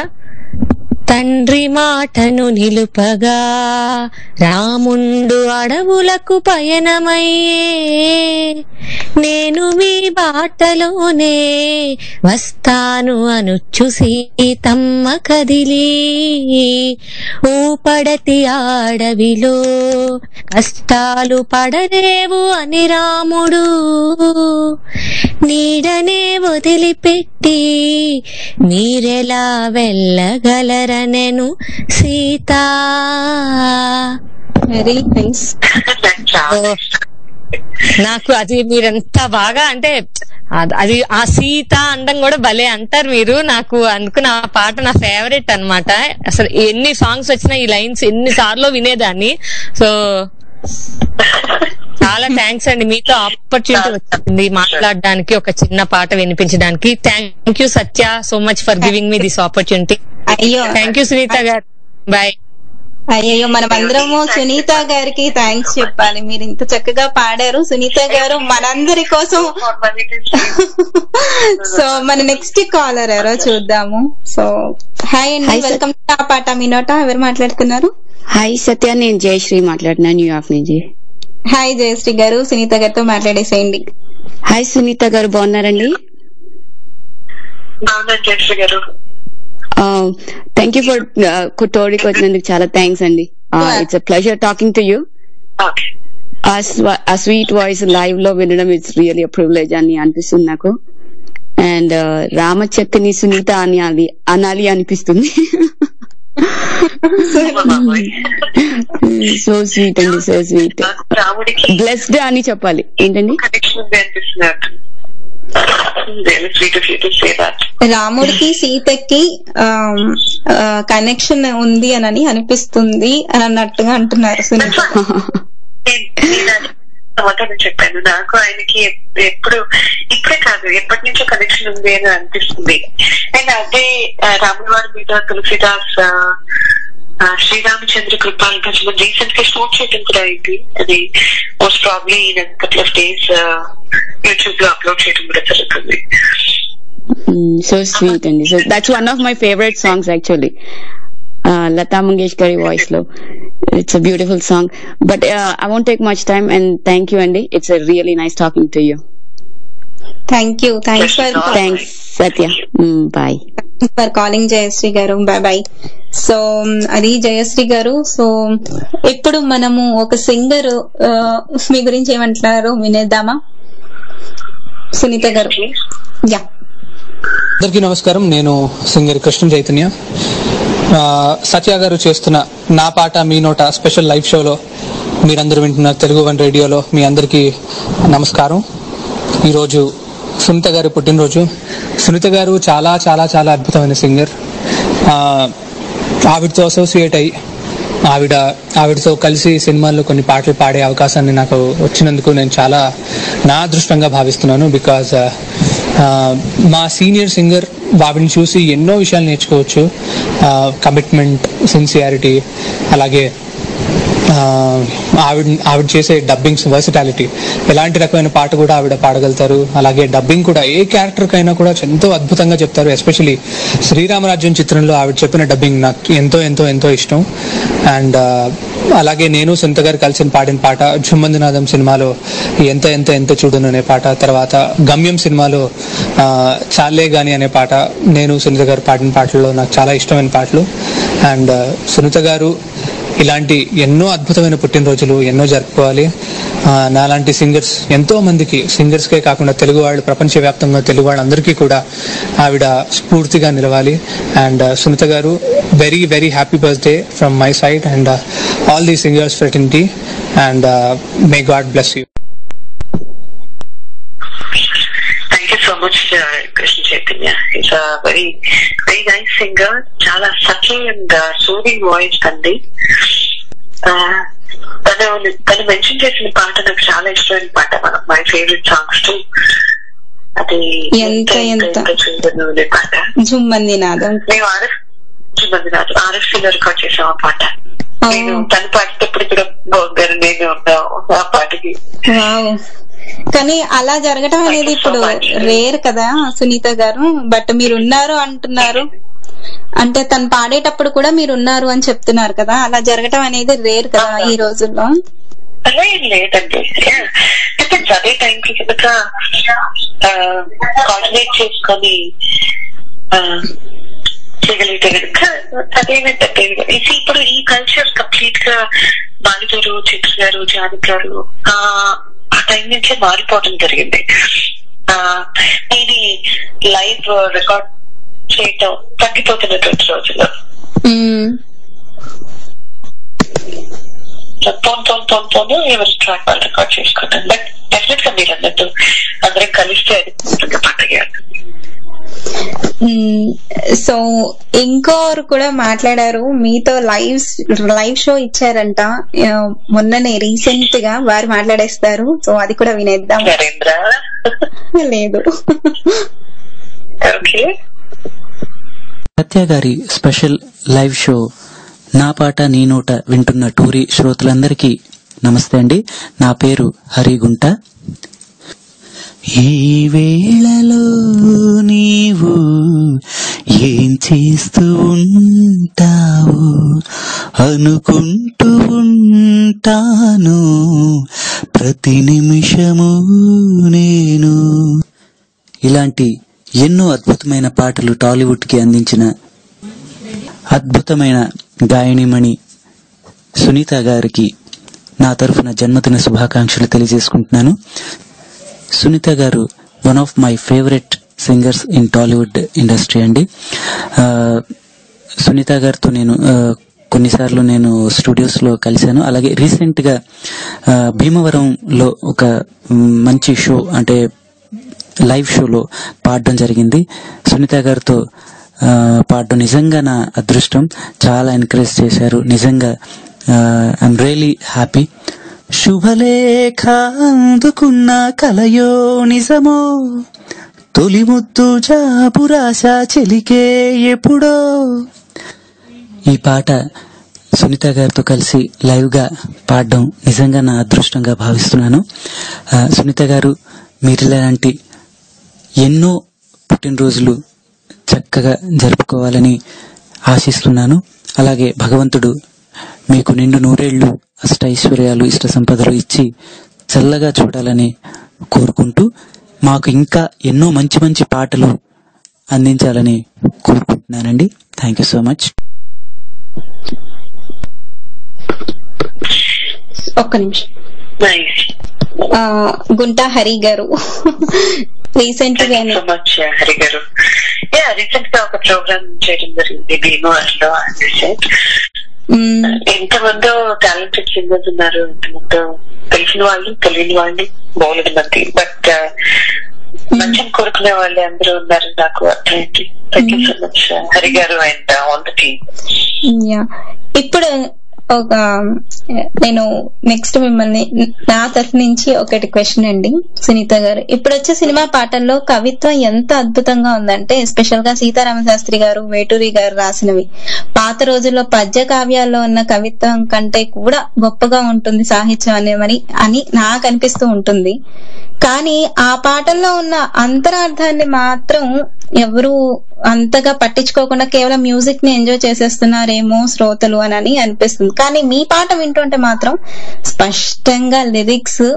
తండ్రి మాటను నిలుపగా రాముండు అడవులకు పయనమయ్యే, నేను మీ బాటలోనే వస్తాను అనుచు సీతమ్మ కదిలి, ఊపడతి ఆడవిలో కష్టాలు పడలేవు అని రాముడు నీడనే వదిలిపెట్టి మీరెలా వెళ్ళగలరనెను సీతా. Very nice. నాకు అది మీరెంత బాగా, అంటే అది ఆ సీత అండం కూడా భలే అంటారు మీరు. నాకు అందుకు నా పాట నా ఫేవరెట్ అన్నమాట. అసలు ఎన్ని సాంగ్స్ వచ్చినా ఈ లైన్స్ ఎన్నిసార్లు వినేదాన్ని. సో చాలా థ్యాంక్స్ అండి, మీతో ఆపర్చునిటీ వచ్చింది మాట్లాడడానికి, ఒక చిన్న పాట వినిపించడానికి. Thank you Satya so much for giving me this opportunity. Thank you Sunitha garu, bye. అయ్యో మనం అందరము సునీత గారికి థ్యాంక్స్ చెప్పాలి. మీరు ఇంత చక్కగా పాడారు సునీత గారు మనందరి కోసం. సో మన నెక్స్ట్ కాలర్ ఎవరో చూద్దాము. సో హాయ్ అండి, వెల్కమ్ టు ఆ పాట మీ నోట. ఎవరు మాట్లాడుతున్నారు? హాయ్ సత్య, నేను జయశ్రీ మాట్లాడుతున్నా న్యూయార్క్ నుంచి. హాయ్ జయశ్రీ గారు, సునీత గారితో మాట్లాడేసేయండి. హాయ్ సునీత గారు, బాగున్నారండి? జయశ్రీ గారు, థ్యాంక్ యూ ఫర్ కోటోరికి వచ్చినందుకు చాలా థ్యాంక్స్ అండి. It's a pleasure talking to you. ఆ స్వీట్ వాయిస్ లైవ్ లో వినడం ఇట్స్ రియల్లీ అ ప్రివిలేజ్ అని అనిపిస్తుంది నాకు. అండ్ రామచక్కని సునీత అనాలి అనిపిస్తుంది. సో స్వీట్ అండి, సో స్వీట్. బ్లెస్డ్ అని చెప్పాలి. ఏంటండి? రాముడికి సీతకి కనెక్షన్ ఉంది అని అనిపిస్తుంది అని అన్నట్టుగా అంటున్నారు సునీత. సమాధానం చెప్పాను. నాకు ఆయనకి ఎప్పుడు ఇప్పుడే కాదు ఎప్పటి నుంచో కనెక్షన్ ఉంది అని అనిపిస్తుంది. అండ్ అదే రాముల వారి మీద తులసిదాస్ శ్రీరామచంద్ర కృపాల్ భజన రీసెంట్ గా షూట్ చేయడం కూడా అయింది. అది most probably in couple of days YouTube లో అప్లోడ్ చేయడం కూడా జరుగుతుంది. సో స్వీట్ అండి. So that's one of my favourite songs actually. Lata Mangeshkar voice lo. It's a beautiful song. But I won't take much time and thank you Andy. It's a really nice talking to you. Thank you. Thanks Satya. Bye. Thanks for calling Jayashree garu. Bye bye. So అది జయశ్రీ గారు. So ఇప్పుడు మనము ఒక singer మీ గురించి ఏమంటున్నారు వినేద్దామా సునీత గారు? Yeah, అందరికీ నమస్కారం. నేను సింగర్ కృష్ణ చైతన్య. సత్య గారు చేస్తున్న నా పాట మీ నోట స్పెషల్ లైవ్ షోలో మీరందరూ వింటున్న తెలుగు వన్ రేడియోలో మీ అందరికీ నమస్కారం. ఈరోజు సునీత గారి పుట్టినరోజు. సునీత గారు చాలా చాలా చాలా అద్భుతమైన సింగర్. ఆవిడతో అసోసియేట్ అయ్యి ఆవిడతో కలిసి సినిమాల్లో కొన్ని పాటలు పాడే అవకాశాన్ని నాకు వచ్చినందుకు నేను చాలా నా అదృష్టంగా భావిస్తున్నాను. బికాజ్ మా సీనియర్ సింగర్ ఆవిడని చూసి ఎన్నో విషయాలు నేర్చుకోవచ్చు. కమిట్మెంట్, సిన్సియారిటీ, అలాగే ఆవిడ చేసే డబ్బింగ్స్ వర్సిటాలిటీ. ఎలాంటి రకమైన పాట కూడా ఆవిడ పాడగలుగుతారు. అలాగే డబ్బింగ్ కూడా ఏ క్యారెక్టర్ కైనా కూడా ఎంతో అద్భుతంగా చెప్తారు. ఎస్పెషలీ శ్రీరామరాజ్యం చిత్రంలో ఆవిడ చెప్పిన డబ్బింగ్ నాకు ఎంతో ఎంతో ఎంతో ఇష్టం. అండ్ అలాగే నేను సునీత గారు కలిసి పాడిన పాట జుమ్మందినాథం సినిమాలో ఎంత ఎంత ఎంత చూడును అనే పాట, తర్వాత గమ్యం సినిమాలో చాలే గాని అనే పాట నేను సునీత గారు పాడిన పాటల్లో నాకు చాలా ఇష్టమైన పాటలు. అండ్ సునీత గారు ఇలాంటి ఎన్నో అద్భుతమైన పుట్టినరోజులు ఎన్నో జరుపుకోవాలి. నాలాంటి సింగర్స్ ఎంతో మందికి, సింగర్స్కే కాకుండా తెలుగు వాళ్ళు, ప్రపంచవ్యాప్తంగా తెలుగు వాళ్ళందరికీ కూడా ఆవిడ స్ఫూర్తిగా నిలవాలి. అండ్ సునీత గారు, very very happy birthday from my side and all the singers fraternity and may God bless you. So much Krishna Chaitanya. He's a very very nice singer. Chala subtle and soothing voice tandi. తను mention చేసిన పాట నాకు చాలా ఇష్టమైన పాట. One of my favourite songs to. అది ఎంత ఎంత చూడను పాట. జుమ్మందినాథం. మేము RFC లో రికార్డ్ చేసాం ఆ పాట. నేను తను పాడేటప్పుడు కూడా బాగుంటారు. నేను ఆ పాటకి. కానీ అలా జరగటం అనేది ఇప్పుడు రేర్ కదా సునీత గారు. బట్ మీరు ఉన్నారు అంటున్నారు, అంటే తను పాడేటప్పుడు కూడా మీరు ఉన్నారు అని చెప్తున్నారు కదా. అలా జరగటం అనేది రేర్ కదా ఈ రోజుల్లో. లేదండి, అదే టైంకి కనుక కోఆర్డినేట్ చేసుకొని చేయగలిగితే కనుక అదేమిటంటే ఇప్పుడు ఈ కల్చర్ కంప్లీట్ గా బాలిగారు, చిత్ర గారు, జానకి గారు ఆ టైం నుంచే మారిపోవడం జరిగింది. ఇది లైవ్ రికార్డ్ చేయటం తగ్గిపోతున్నటువంటి రోజుల్లో పోను ఎవరి ట్రాక్ వాళ్ళు రికార్డ్ చేసుకుంటాం. బట్ డెఫినెట్ గా మీరు అన్నట్టు అందరం కలిస్తే అది పండుగ. సో ఇంకోరు కూడా మాట్లాడారు మీతో, లైవ్ షో ఇచ్చారంట మొన్ననే రీసెంట్ గా. వారు మాట్లాడేస్తారు. సో అది కూడా వినేద్దాం. లేదు సత్య గారి స్పెషల్ లైవ్ షో నా పాట నీ నోట వింటున్న టూరీ శ్రోతలందరికీ నమస్తే అండి. నా పేరు హరిగుంట. ఈ వేళలో నీవు ఏం చేస్తూ ఉంటావు అనుకుంటూ ఉంటాను ప్రతి నిమిషము నేను. ఇలాంటి ఎన్నో అద్భుతమైన పాటలు టాలీవుడ్ కి అందించిన అద్భుతమైన గాయనిమణి సునీత గారికి నా తరఫున జన్మదిన శుభాకాంక్షలు తెలియజేసుకుంటున్నాను. సునీత గారు one of my favourite singers in Tollywood industry అండి. సునీత గారితో నేను కొన్నిసార్లు నేను స్టూడియోస్ లో కలిశాను. అలాగే రీసెంట్ గా భీమవరంలో ఒక మంచి షో అంటే లైవ్ షోలో పాడడం జరిగింది. సునీత గారితో పాడడం నిజంగా నా అదృష్టం. చాలా ఎంకరేజ్ చేశారు. నిజంగా ఐఎమ్ రియలీ హ్యాపీ. శుభలేఖ అందుకున్న కలయో నిజమో తొలి ముద్దు జాబురాశ చెలికే ఎప్పుడో. ఈ పాట సునీత గారితో కలిసి లైవ్ గా పాడడం నిజంగా నా అదృష్టంగా భావిస్తున్నాను. సునీత గారు మీరిలాంటి ఎన్నో పుట్టినరోజులు చక్కగా జరుపుకోవాలని ఆశిస్తున్నాను. అలాగే భగవంతుడు మీకు నిండు నూరేళ్లు అష్టైశ్వర్యాలు ఇష్ట సంపదలు ఇచ్చి చల్లగా చూడాలని కోరుకుంటూ మాకు ఇంకా ఎన్నో మంచి మంచి పాటలు అందించాలని కోరుకుంటున్నానండి. Thank you so much. ఒక్క నిమిషం. గుంటా హరి గారు రీసెంట్ గా హరి గారు రీసెంట్ గా ఒక ప్రోగ్రామ్ చేయడం జరిగింది భీమవరంలో. ఎంతమందో టాలెంటెడ్ సింగర్స్ ఉన్నారు, ఎంతమందో తెలిసిన వాళ్ళు తెలియని వాళ్ళు బోలెడు మంది, బట్ మంచిని కోరుకునే వాళ్ళు అందరూ ఉన్నారు నాకు అర్థమైంది. Thank you so much Hari గారు అండ్ ఆల్ ద టీమ్. ఇప్పుడు ఒక నేను నెక్స్ట్ మిమ్మల్ని నా తరఫు నుంచి ఒకటి క్వశ్చన్ అండి సునీత గారు. ఇప్పుడు వచ్చే సినిమా పాటల్లో కవిత్వం ఎంత అద్భుతంగా ఉందంటే ఎస్పెషల్ గా సీతారామ శాస్త్రి గారు, వేటూరి గారు రాసినవి పాత రోజుల్లో పద్య కావ్యాల్లో ఉన్న కవిత్వం కంటే కూడా గొప్పగా ఉంటుంది సాహిత్యం అని నాకు అనిపిస్తూ ఉంటుంది. కానీ ఆ పాటల్లో ఉన్న అంతరార్థాన్ని మాత్రం ఎవరు అంతగా పట్టించుకోకుండా కేవలం మ్యూజిక్ ని ఎంజాయ్ చేసేస్తున్నారేమో శ్రోతలు అని అనిపిస్తుంది. కానీ మీ పాట వింటుంటే మాత్రం స్పష్టంగా లిరిక్స్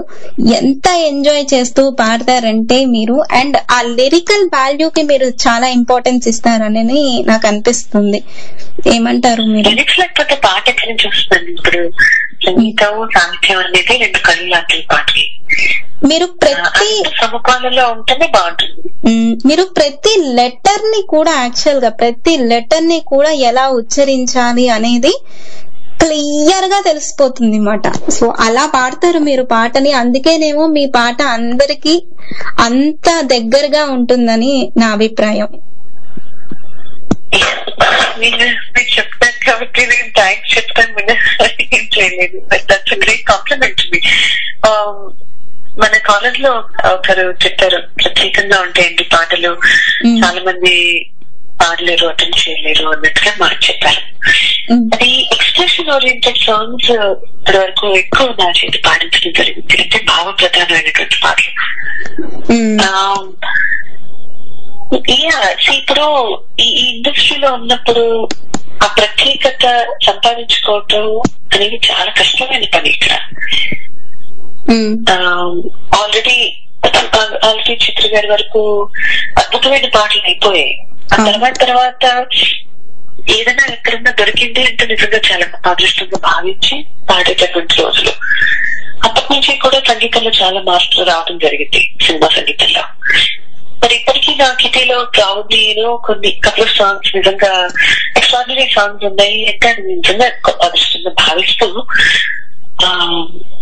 ఎంత ఎంజాయ్ చేస్తూ పాడతారంటే మీరు, అండ్ ఆ లిరికల్ వాల్యూకి మీరు చాలా ఇంపార్టెన్స్ ఇస్తారని నాకు అనిపిస్తుంది. ఏమంటారు మీరు? లిరిక్స్ లేకపోతే పాట ఎక్కడి నుంచి వస్తుంది? ఇప్పుడు సంగీతం సాహిత్యం అనేది రెండు కళ్ళు లాంటి పాటకి మీరు ప్రతి సమపాలలో ఉంటేనే బాగుంటుంది. మీరు ప్రతి లెటర్ ని కూడా యాక్చువల్ గా ప్రతి లెటర్ ని కూడా ఎలా ఉచ్చరించాలి అనేది క్లియర్ గా తెలిసిపోతుంది అన్నమాట. సో అలా పాడతారు మీరు పాటని, అందుకేనేమో మీ పాట అందరికి అంత దగ్గరగా ఉంటుందని నా అభిప్రాయం. మీరు చెప్తాను కాబట్టి నేను థ్యాంక్స్ చెప్తాను, ఏం చేయలేదు. But that's a great compliment మీ. మన కాలేజ్ లో ఒకరు చెప్పారు ప్రత్యేకంగా ఉంటాయండి పాటలు, చాలా మంది పాడలేరు, అటెండ్ చేయలేరు అన్నట్టుగా మాకు చెప్పారు. అది ఎక్స్ప్రెషన్ ఓరియంటెడ్ సాంగ్స్ ఇప్పటి వరకు ఎక్కువ నా చేతి పాడించడం జరిగింది, అంటే భావ ప్రధానమైనటువంటి పాటలు. ఇప్పుడు ఈ ఇండస్ట్రీలో ఉన్నప్పుడు ఆ ప్రత్యేకత సంపాదించుకోవటం అనేది చాలా కష్టమైన పని. ఇక్కడ ఆల్రెడీ చిత్ర గారి వరకు అద్భుతమైన పాటలు అయిపోయాయి. ఆ తర్వాత ఏదైనా ఎక్కడన్నా దొరికింది అంటే నిజంగా చాలా అదృష్టంగా భావించి పాడేటటువంటి రోజులు. అప్పటి నుంచి కూడా సంగీతంలో చాలా మార్పులు రావడం జరిగింది సినిమా సంగీతంలో. మరి ఇప్పటికీ నా కిటీలో ప్రాబ్లీ కొన్ని కపుల్ ఆఫ్ సాంగ్స్ నిజంగా ఎక్స్ట్రాడినరీ సాంగ్స్ ఉన్నాయి అంటే అది నిజంగా అదృష్టంగా భావిస్తూ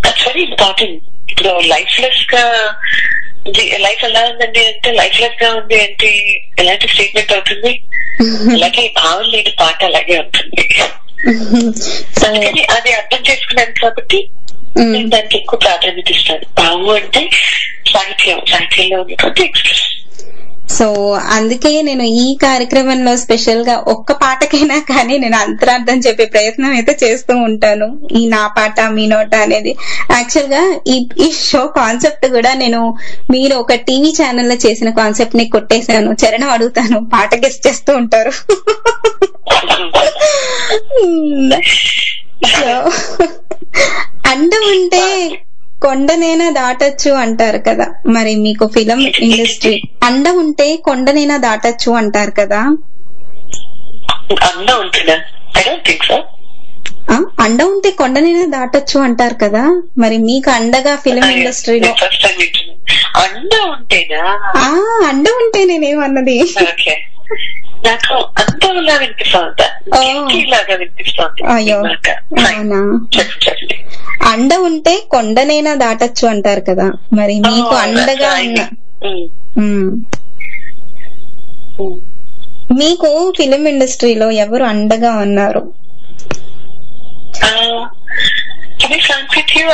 దట్స్ వెరీ ఇంపార్టెంట్. ఇప్పుడు లైఫ్ లెస్ గా లైఫ్ ఎలా ఉందండి అంటే లైఫ్ లెస్ గా ఉంది అంటే ఎలాంటి స్టేట్మెంట్ అవుతుంది, అలాగే భావం లేని పాట అలాగే ఉంటుంది. అందుకని అది అర్థం చేసుకున్నాను కాబట్టి నేను దానికి ఎక్కువ ప్రాధాన్యత ఇస్తాను. భావం అంటే సాహిత్యంలో ఉన్నటువంటి ఎక్స్ప్రెస్. సో అందుకే నేను ఈ కార్యక్రమంలో స్పెషల్ గా ఒక్క పాటకైనా కానీ నేను అంతరార్థం చెప్పే ప్రయత్నం అయితే చేస్తూ ఉంటాను. ఈ నా పాట మీ నోట అనేది యాక్చువల్ గా ఈ షో కాన్సెప్ట్ కూడా నేను మీరు ఒక టీవీ ఛానల్ లో చేసిన కాన్సెప్ట్ ని కొట్టేశాను. చరణం అడుగుతాను, పాట గెస్ట్ చేస్తూ ఉంటారు. అండ ఉంటే కొండనైనా దాటచ్చు అంటారు కదా, మరి మీకు ఫిలం ఇండస్ట్రీ అండ ఉంటే కొండనైనా దాటచ్చు అంటారు కదా. అండ ఉంటే కొండనైనా దాటచ్చు అంటారు కదా, మరి మీకు అండగా ఫిలిం ఇండస్ట్రీలో అండ ఉంటే నేనేమన్నది నాకు అంతలా వినిపిస్తుంది. అయ్యో అవునా. అండ ఉంటే కొండనైనా దాటచ్చు అంటారు కదా, మరి మీకు అండగా ఉన్న మీకు ఫిలిం ఇండస్ట్రీలో ఎవరు అండగా ఉన్నారు?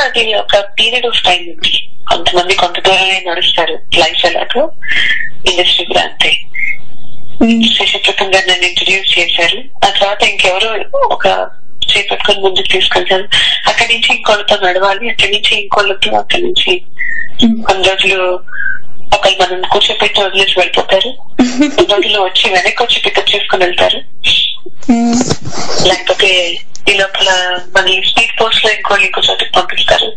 అది ఒక పీరియడ్ ఆఫ్ టైం ఉంది. కొంతమంది కొంత దూరమే నడుస్తారు లైఫ్ ఎలాగో ఇండస్ట్రీ కూడా అంతే. శశిప్రకం గారు నన్ను ఇంట్రడ్యూస్ చేశారు. ఆ తర్వాత ఇంకెవరు ఒక చేపట్టుకొని ముందుకు తీసుకెళ్తారు. అక్కడి నుంచి ఇంకోళ్ళతో నడవాలి, అక్కడి నుంచి ఇంకోళ్ళతో, అక్కడి నుంచి కొన్ని రోజులు ఒకళ్ళు మనం కూర్చోపెట్టి వదిలేసి వెళ్ళిపోతారు. కొన్ని రోజులు వచ్చి వెనక్కి వచ్చి పికప్ చేసుకుని వెళ్తారు. లేకపోతే ఈ లోపల మన స్పీడ్ పోస్ట్ లో ఇంకో చోటుకి పంపిస్తారు.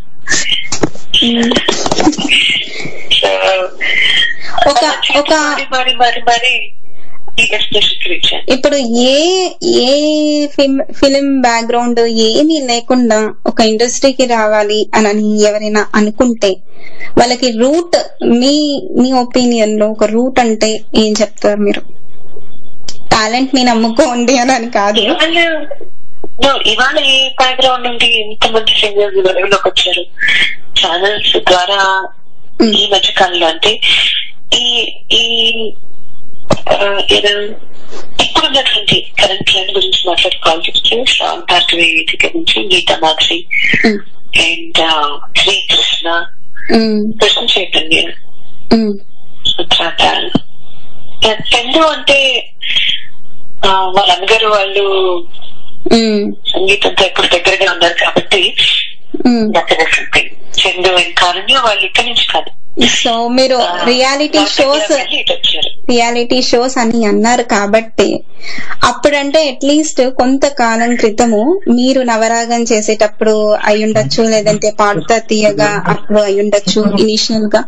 మరి ఇప్పుడు ఏ ఫిలిం బ్యాక్గ్రౌండ్ ఏమీ లేకుండా ఒక ఇండస్ట్రీకి రావాలి అని ఎవరైనా అనుకుంటే వాళ్ళకి రూట్ మీ ఒపీనియన్ లో ఒక రూట్ అంటే ఏం చెప్తారు మీరు? టాలెంట్ ని నమ్ముకోండి అని కాదు, ఇవాళ ఏ బ్యాక్గ్రౌండ్ నుండి ఎంతమంది సింగర్స్ వెలుగులోకి వచ్చారు ఛానల్స్ ద్వారా ఈ మధ్య కాలంలో. అంటే ఈ ఇప్పుడున్నటువంటి కరెంట్ ట్రెండ్ గురించి మాట్లాడుకోవాల్సి శ్రావణ్ భార్గవి దగ్గర నుంచి గీతా మాధురి అండ్ శ్రీకృష్ణ, కృష్ణ చైతన్య, చందు అంటే వాళ్ళందరూ వాళ్ళు సంగీతంతో ఎప్పుడు దగ్గరగా ఉన్నారు కాబట్టి చందు అండ్ కారణ్య వాళ్ళు ఇక్కడి నుంచి కాదు. సో మీరు రియాలిటీ షోస్ అని అన్నారు కాబట్టి అప్పుడంటే అట్లీస్ట్ కొంతకాలం క్రితము మీరు నవరాగం చేసేటప్పుడు అయ్యుండొచ్చు, లేదంటే పాడుతా తీయగా అప్పుడు అయ్యుండొచ్చు ఇనిషియల్ గా.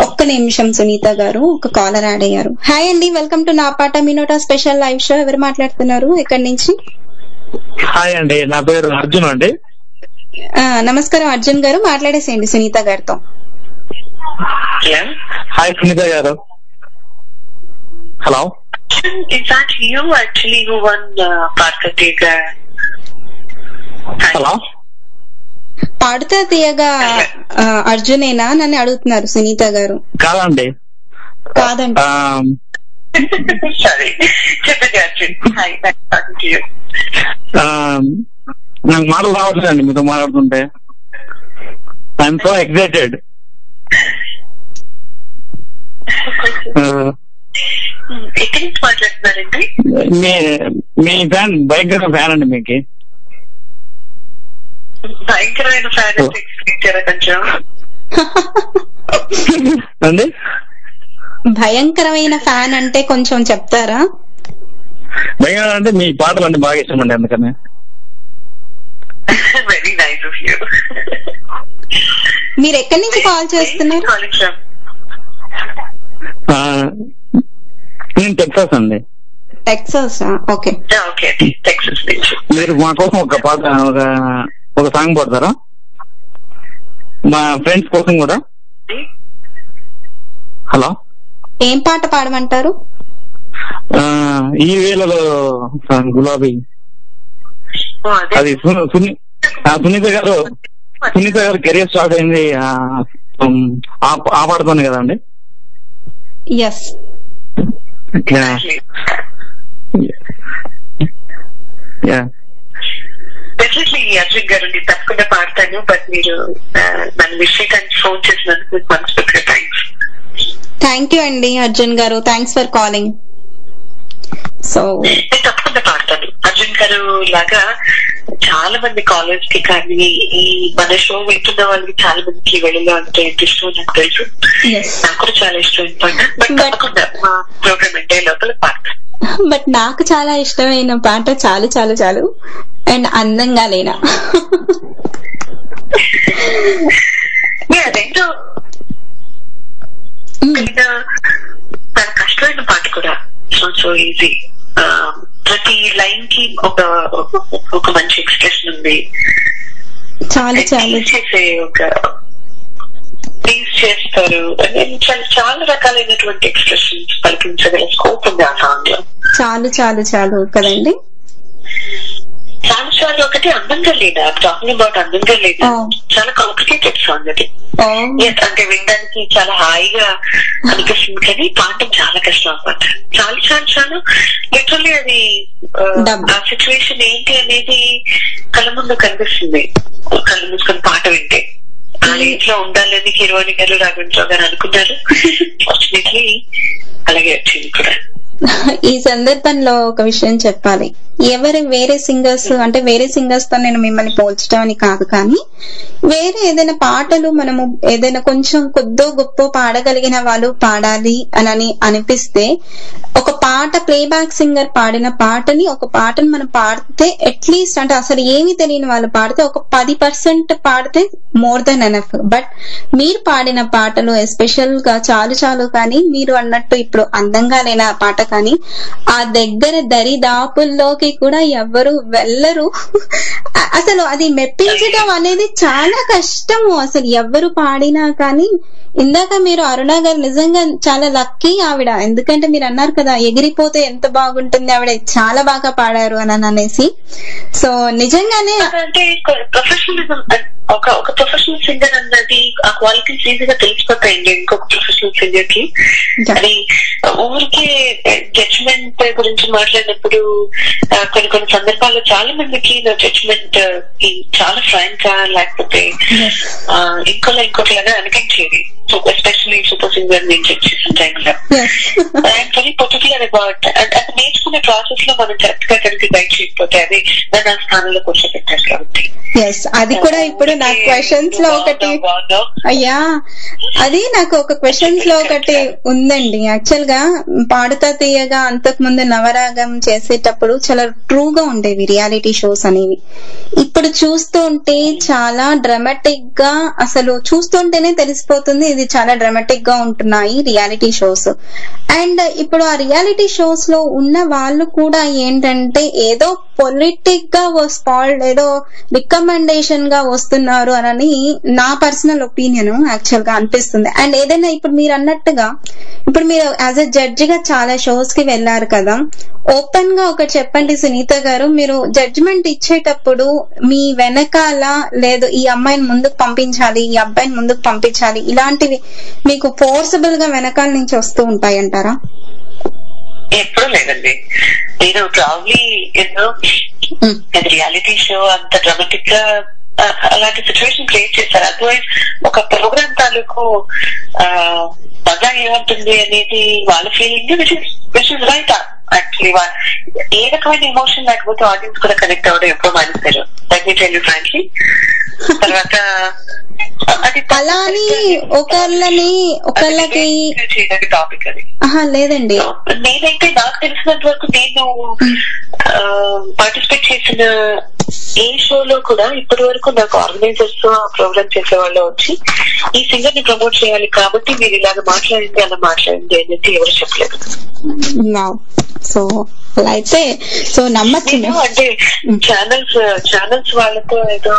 ఒక్క నిమిషం సునీత గారు, ఒక కాలర్ యాడ్ అయ్యారు. హాయ్ అండి, వెల్కమ్ టు నా పాట మీ నోట స్పెషల్ లైవ్ షో. ఎవరు మాట్లాడుతున్నారు, ఎక్కడి నుంచి? హాయ్ అండి, నా పేరు అర్జున్ అండి. నమస్కారం అర్జున్ గారు, మాట్లాడేసేయండి సునీత గారితో. హాయ్ సునీత గారు. Hello. Is that you actually who won పాడుతా తీయగా? హలో. పాడుతా తీయగా అర్జునేనా నన్ను అడుగుతున్నారు సునీత గారు? కాదండి. కాదండి. సరే చెప్పండి అర్జున్. హాయ్, నాకు మాటలు రావట్లేదండి మీతో మాట్లాడుతుంటే. I'm so excited. ఎక్కడి నుంచి మాట్లాడుతున్నారండి? మీ ఫ్యాన్, భయంకర ఫ్యాన్ అండి. మీకు భయంకరమైన ఫ్యాన్ అంటే ఇచ్చారా కొంచెం? అండి భయంకరమైన ఫ్యాన్ అంటే కొంచెం చెప్తారా? భయంకర అంటే మీ పాటలు అంటే బాగా ఇష్టం అండి, అందుకని. Very nice of you. మీరు ఎక్కడి నుంచి కాల్ చేస్తున్నారు? నేను టెక్సాస్ అండి. టెక్సాస్? ఓకే. మీరు మా కోసం ఒక పాట, ఒక సాంగ్ పాడతారా? మా ఫ్రెండ్స్ కోసం కూడా. హలో. ఏం పాట పాడమంటారు? ఈ వేళలో గులాబీ. అది సునీత గారు కెరియర్ స్టార్ట్ అయింది ఆ పాడుతుంది కదండి. ఎస్. డెఫినెట్లీ అర్జున్ గారు, నేను తప్పకుండా పాడతాను. బట్ మీరు నన్ను విషయానికి ఫోన్ చేసినందుకు మనస్ఫూర్తిగా థ్యాంక్స్. థ్యాంక్ యూ అండి అర్జున్ గారు, థ్యాంక్స్ ఫర్ కాలింగ్. సో తప్పకుండా పాడతాను. అర్జున్ గారు లాగా చాలా మంది కాలర్స్ కి కానీ ఈ మన షో వింటున్న వాళ్ళకి చాలా మందికి వెళ్ళలో అంటే ఎంత ఇష్టం నాకు తెలుసు. నాకు కూడా చాలా ఇష్టం పాట. బట్ తప్పకుండా మా ప్రోగ్రామ్ అంటే లోపల పాడతాను. బట్ నాకు చాలా ఇష్టమైన పాట చాలు చాలు చాలు అండ్ అందంగా లేనా. అదేంటో చాలా కష్టమైన పాట కూడా. So easy. ప్రతి లైన్ కి ఒక మంచి ఎక్స్ప్రెషన్ ఉంది. చాలా చాలా చేసే ఒక ప్లీజ్ చేస్తారు. చాలా రకాలైనటువంటి ఎక్స్ప్రెషన్స్ పలికించగల స్కోప్ ఉంది ఆ సాంగ్ లో. చాలు చాలు చాలు కదండి. చాలా చాలా ఒకటి అందంగా లేదా, టాకింగ్ అబౌట్ అందంగా లేదా, చాలా కాంప్లికేటెడ్ సాంగ్ అది. అంటే వినడానికి చాలా హాయిగా అనిపిస్తుంది కానీ పాడటం చాలా కష్టం అన్నమాట. చాలా చాలా చాలా లిటరల్లీ అది ఆ సిచ్యువేషన్ ఏంటి అనేది కళ్ళ ముందు కనిపిస్తుంది కళ్ళు మూసుకొని పాట వింటే. ఆ ఇంట్లో ఉండాలని హీరోయిన్ గారు రాఘవేంద్రరావు గారు అనుకున్నారు. ఫార్చునేట్లీ అలాగే వచ్చింది కూడా. ఈ సందర్భంలో ఒక విషయం చెప్పాలి. ఎవరు వేరే సింగర్స్ అంటే వేరే సింగర్స్ తో నేను మిమ్మల్ని పోల్చడం అని కాదు, కానీ వేరే ఏదైనా పాటలు మనము ఏదైనా కొంచెం కొద్దో గొప్ప పాడగలిగిన వాళ్ళు పాడాలి అని అనిపిస్తే ఒక పాట ప్లేబ్యాక్ సింగర్ పాడిన పాటని ఒక పాటను మనం పాడితే అట్లీస్ట్ అంటే అసలు ఏమి తెలియని వాళ్ళు పాడితే ఒక 10% పాడితే మోర్ దెన్ ఎనఫ్. బట్ మీరు పాడిన పాటలు ఎస్పెషల్ గా చాలు చాలు కానీ మీరు అన్నట్టు ఇప్పుడు అందంగా లేని పాట కానీ ఆ దగ్గర దరిదాపుల్లోకి కూడా ఎవరు వెళ్ళరు. అసలు అది మెప్పించడం అనేది చాలా కష్టము అసలు ఎవరు పాడినా కానీ. ఇందాక మీరు అరుణ గారు నిజంగా చాలా లక్కీ ఆవిడ, ఎందుకంటే మీరు అన్నారు కదా ఎగిరిపోతే ఎంత బాగుంటుంది, ఆవిడ చాలా బాగా పాడారు అని అనేసి. సో నిజంగానే ప్రొఫెషనలిజం ఒక ప్రొఫెషనల్ సింగర్ అన్నది ఆ క్వాలిటీస్ ఈజీగా తెలిసిపోతాయండి ఇంకొక ప్రొఫెషనల్ సింగర్ కి. అది ఊరికే జడ్జ్మెంట్ గురించి మాట్లాడినప్పుడు కొన్ని కొన్ని సందర్భాల్లో చాలా మందికి జడ్జ్మెంట్ చాలా ఫ్రాంక్ గా లేకపోతే ఇంకోలాగా అనిపించేది. ఎస్పెషల్లీ సూపర్ సింగర్ నేను చెక్ చేసిన టైంలో ఐఎమ్ వెరీ పర్టికులర్ అబౌట్ అది నేర్చుకునే ప్రాసెస్ లో మనం కరెక్ట్ గా కనుక గైడ్ చేయకపోతే అది నన్ను ఆ స్థానంలో కూర్చోబెట్టారు కాబట్టి. అది కూడా ఇప్పుడు నాకు క్వశ్చన్స్ లో ఒకటి అయ్యా అది నాకు ఒక క్వశ్చన్స్ లో ఒకటి ఉందండి. యాక్చువల్ గా పాడుతా తీయగా అంతకు ముందు నవరాగం చేసేటప్పుడు చాలా ట్రూగా ఉండేవి రియాలిటీ షోస్ అనేవి. ఇప్పుడు చూస్తుంటే చాలా డ్రామాటిక్ గా అసలు చూస్తుంటేనే తెలిసిపోతుంది ఇది చాలా డ్రామాటిక్ గా ఉంటున్నాయి రియాలిటీ షోస్. అండ్ ఇప్పుడు ఆ రియాలిటీ షోస్ లో ఉన్న వాళ్ళు కూడా ఏంటంటే ఏదో పొలిటిక్ గా ఏదో రికమెండేషన్ గా వస్తున్నారు అని నా పర్సనల్ ఒపీనియన్ యాక్చువల్ గా అనిపిస్తుంది. అండ్ ఏదైనా ఇప్పుడు మీరు అన్నట్టుగా ఇప్పుడు మీరు యాజ్ ఎ జడ్జి గా చాలా షోస్ కి వెళ్లారు కదా, ఓపెన్ గా ఒకటి చెప్పండి సునీత గారు, మీరు జడ్జిమెంట్ ఇచ్చేటప్పుడు మీ వెనకాల లేదు ఈ అమ్మాయిని ముందుకు పంపించాలి ఈ అబ్బాయిని ముందుకు పంపించాలి ఇలాంటివి మీకు ఫోర్సబుల్ గా వెనకాల నుంచి వస్తూ ఉంటాయంటారా? ఎప్పుడు లేదండి. నేను ప్రాబ్లీ రియాలిటీ షో అంత డ్రామాటిక్ గా అలాంటి సిచ్యువేషన్ క్రియేట్ చేశారు. అదర్వైజ్ ఒక ప్రోగ్రామ్ తాలూకు మజా ఏమంటుంది అనేది వాళ్ళ feeling which is right. Actually ఏ రకమైన ఎమోషన్ లేకపోతే ఆడియన్స్ కూడా కనెక్ట్ అవ్వడం ఎప్పుడో మానేస్తారు. Like me tell you frankly. తర్వాత అలా అని ఒకళ్ళకి టాపిక్ అది లేదండి. నేనైతే నాకు తెలిసినంత వరకు నేను పార్టిసిపేట్ చేసిన ఏ షోలో కూడా ఇప్పటి వరకు నాకు ఆర్గనైజర్స్ ప్రోగ్రామ్ చేసే వాళ్ళు వచ్చి ఈ సింగర్ ని ప్రమోట్ చేయాలి కాబట్టి మీరు ఇలాగ మాట్లాడింది అలా మాట్లాడింది అనేది ఎవరు చెప్పలేదు. సో అలా అయితే సో నమ్మచ్చు అంటే ఛానల్స్ వాళ్ళతో ఏదో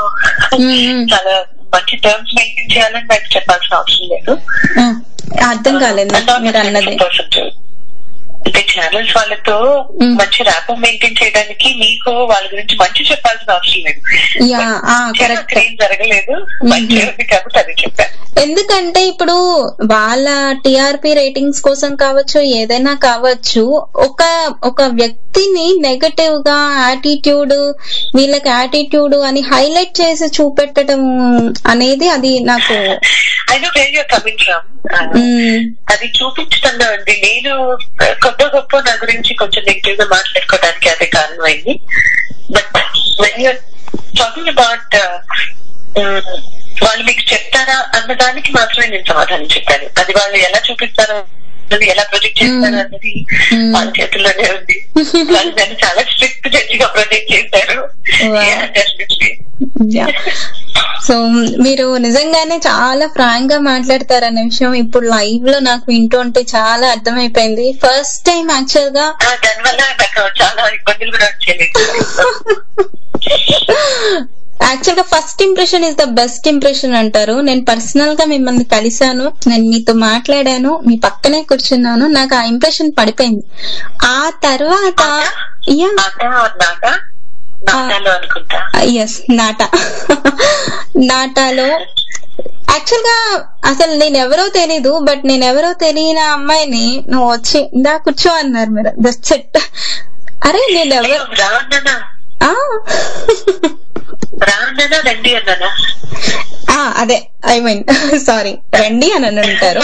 చాలా మంచి టర్మ్స్ మెయింటైన్ చేయాలని నాకు చెప్పాల్సిన అవసరం లేదు. అర్థం కాలేదు మీరు అన్నది. అంటే ఛానల్స్ వాళ్ళతో మంచి ర్యాపర్ మెయింటైన్ చేయడానికి మీకు వాళ్ళ గురించి మంచి చెప్పాల్సిన అవసరం లేదు. ఏం జరగలేదు మంచి కాబట్టి అది చెప్పాను. ఎందుకంటే ఇప్పుడు వాళ్ళ టిఆర్పి రేటింగ్స్ కోసం కావచ్చు ఏదైనా కావచ్చు ఒక వ్యక్తిని నెగటివ్ గా యాటిట్యూడ్ వీళ్ళకి యాటిట్యూడ్ అని హైలైట్ చేసి చూపెట్టడం అనేది అది నాకు I know where you're coming from. అది చూపించడంలో అండి. నేను కొత్త గొప్ప నా గురించి కొంచెం నెగిటివ్ గా మాట్లాడుకోవడానికి అదే కారణమైంది. But when you're talking about వాళ్ళు మీకు చెప్తారా అన్నదానికి మాత్రమే నేను సమాధానం చెప్పాను. అది వాళ్ళు ఎలా చూపిస్తారో, ఎలా ప్రొజెక్ట్ చేస్తారో అన్నది వాళ్ళ చేతుల్లోనే ఉంది. వాళ్ళు దాన్ని చాలా స్ట్రిక్ట్ జడ్జిగా ప్రొజెక్ట్ చేశారు. సో మీరు నిజంగానే చాలా ఫ్రాంక్ గా మాట్లాడతారన్న విషయం ఇప్పుడు లైవ్ లో నాకు వింటుంటే చాలా అర్థమైపోయింది. ఫస్ట్ టైం యాక్చువల్ గా దానివల్ల నాకు చాలా ఇబ్బందులు కూడా వచ్చేది. యాక్చువల్ గా first impression is the best impression అంటారు. నేను పర్సనల్ గా మిమ్మల్ని కలిశాను, నేను మీతో మాట్లాడాను, మీ పక్కనే కూర్చున్నాను, నాకు ఆ ఇంప్రెషన్ పడిపోయింది. ఆ తర్వాత ఎస్ నాటాలో యాక్చువల్ గా అసలు నేనెవరో తెలీదు, బట్ నేనెవరో తెలియని అమ్మాయిని నువ్వు వచ్చి ఇందా కూర్చో అన్నారు మీరు. That's it. అరే నేనెవరో రండి అన్నానా? అదే ఐ మీన్ సారీ రండి అని అంటారు.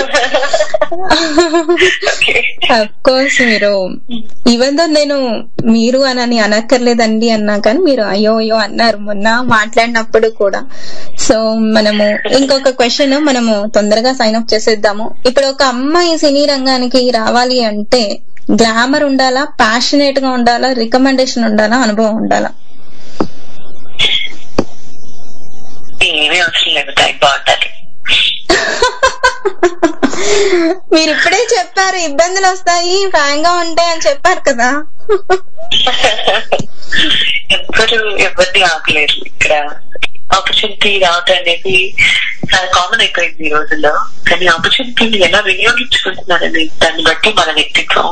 అఫ్ కోర్స్ మీరు ఈవెన్ దో నేను మీరు అని అనక్కర్లేదండి అన్నా కానీ మీరు అయ్యో అయ్యో అన్నారు మొన్న మాట్లాడినప్పుడు కూడా. సో మనము ఇంకొక క్వశ్చన్ మనము తొందరగా సైన్ అప్ చేసేద్దాము. ఇప్పుడు ఒక అమ్మాయి సినీ రంగానికి రావాలి అంటే గ్లామర్ ఉండాలా, ప్యాషనేట్ గా ఉండాలా, రికమెండేషన్ ఉండాలా, అనుభవం ఉండాలా? ఏమీ అవసరం లేదు, టైం బాగుండాలి. మీరు ఇప్పుడే చెప్పారు ఇబ్బందులు వస్తాయి, ఫ్రాంక్ గా ఉంటాయి అని చెప్పారు కదా. ఎవరిని ఆపలేరు ఇక్కడ. ఆపర్చునిటీ రావటం అనేది చాలా కామన్ అయిపోయింది ఈ రోజుల్లో. కానీ ఆపర్చునిటీని ఎలా వినియోగించుకుంటున్నారని దాన్ని బట్టి మన వ్యక్తిత్వం,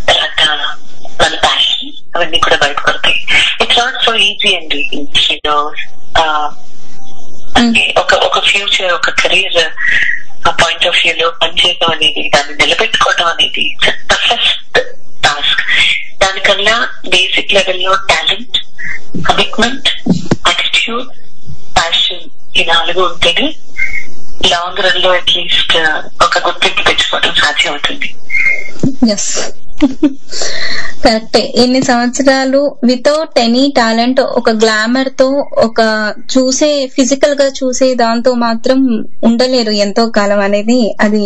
తర్వాత మన ప్యాషన్ అవన్నీ కూడా బయటపడతాయి. ఇట్స్ నాట్ సో ఈజీ అండి. అంటే ఒక ఫ్యూచర్, ఒక కెరీర్ పాయింట్ ఆఫ్ వ్యూ లో పనిచేయడం అనేది, దాన్ని నిలబెట్టుకోవడం అనేది టఫెస్ట్ టాస్క్. దానికన్నా బేసిక్ లెవెల్లో టాలెంట్, కమిట్మెంట్, అటిట్యూడ్, ప్యాషన్ ఈ 4 ఉంటేనే లాంగ్ రన్ లో అట్లీస్ట్ ఒక గుర్తింపు తెచ్చుకోవడం సాధ్యం అవుతుంది. ఎస్ కరెక్టే. ఎన్ని సంవత్సరాలు వితౌట్ ఎనీ టాలెంట్, ఒక గ్లామర్ తో, ఒక చూసే ఫిజికల్ గా చూసే దాంతో మాత్రం ఉండలేరు ఎంతో కాలం అనేది. అది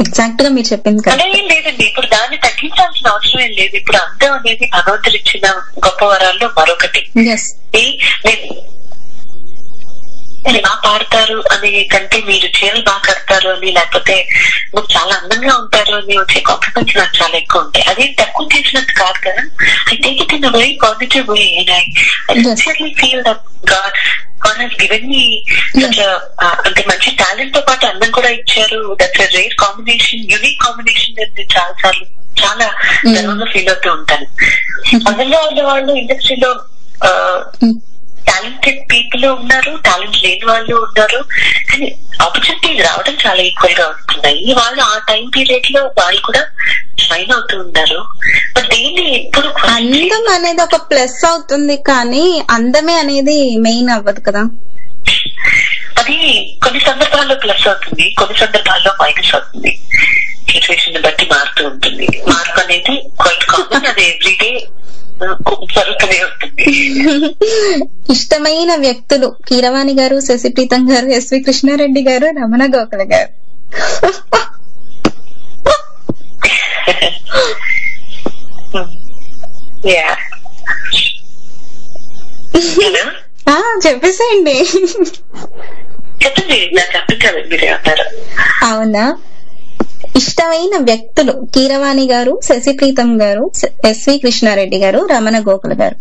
ఎగ్జాక్ట్ గా మీరు చెప్పింది కదా. లేదండి, ఇప్పుడు దాన్ని తగ్గించాల్సిన అవసరం ఏం లేదు. ఇప్పుడు అందం అనేది భగవంతుడు ఇచ్చిన గొప్ప వరాల్లో మరొకటి. మీరు బాగా పాడతారు అని కంటే మీరు చీరలు బాగా కడతారు అని, లేకపోతే మీరు చాలా అందంగా ఉంటారు అని వచ్చే కాంప్లిమెంట్స్ నాకు చాలా ఎక్కువ ఉంటాయి. అది తక్కువ చేసినట్టు కాదు కదా. I take it in a very positive way and I sincerely feel that God has given me అంటే మంచి టాలెంట్ తో పాటు అందం కూడా ఇచ్చారు. That's a rare combination, unique combination అని చాలా సార్లు చాలా గర్వంగా ఫీల్ అవుతూ ఉంటాను. అందులో ఉన్న వాళ్ళు ఇండస్ట్రీలో టాలెంటెడ్ పీపుల్ ఉన్నారు, టాలెంట్ లేని వాళ్ళు ఉన్నారు. కానీ ఆపర్చునిటీస్ రావడం చాలా ఈక్వల్ గా వస్తున్నాయి. వాళ్ళు ఆ టైం పీరియడ్ లో వాళ్ళు కూడా షైన్ అవుతూ ఉన్నారు. బట్ దీన్ని ఎప్పుడు అందం అనేది ఒక ప్లస్ అవుతుంది, కానీ అందమే అనేది మెయిన్ అవ్వదు కదా. అది కొన్ని సందర్భాల్లో ప్లస్ అవుతుంది, కొన్ని సందర్భాల్లో మైనస్ అవుతుంది. సిచ్యువేషన్ బట్టి మారుతూ ఉంటుంది. మార్పు అనేది క్వైట్ కామన్, అది ఎవ్రీడే జరుగుతూనే ఉంటుంది. ఇష్టమైన వ్యక్తులు కీరవాణి గారు, శశిప్రీతం గారు, ఎస్వి కృష్ణారెడ్డి గారు, రమణ గోఖల గారు. చెప్పేసేయండి. చెప్పండి, నాకు అర్థం కాదు మీరే అన్నారు. అవునా, ఇష్టమైన వ్యక్తులు కీరవాణి గారు, శశిప్రీతం గారు, ఎస్వి కృష్ణారెడ్డి గారు, రమణ గోఖల గారు.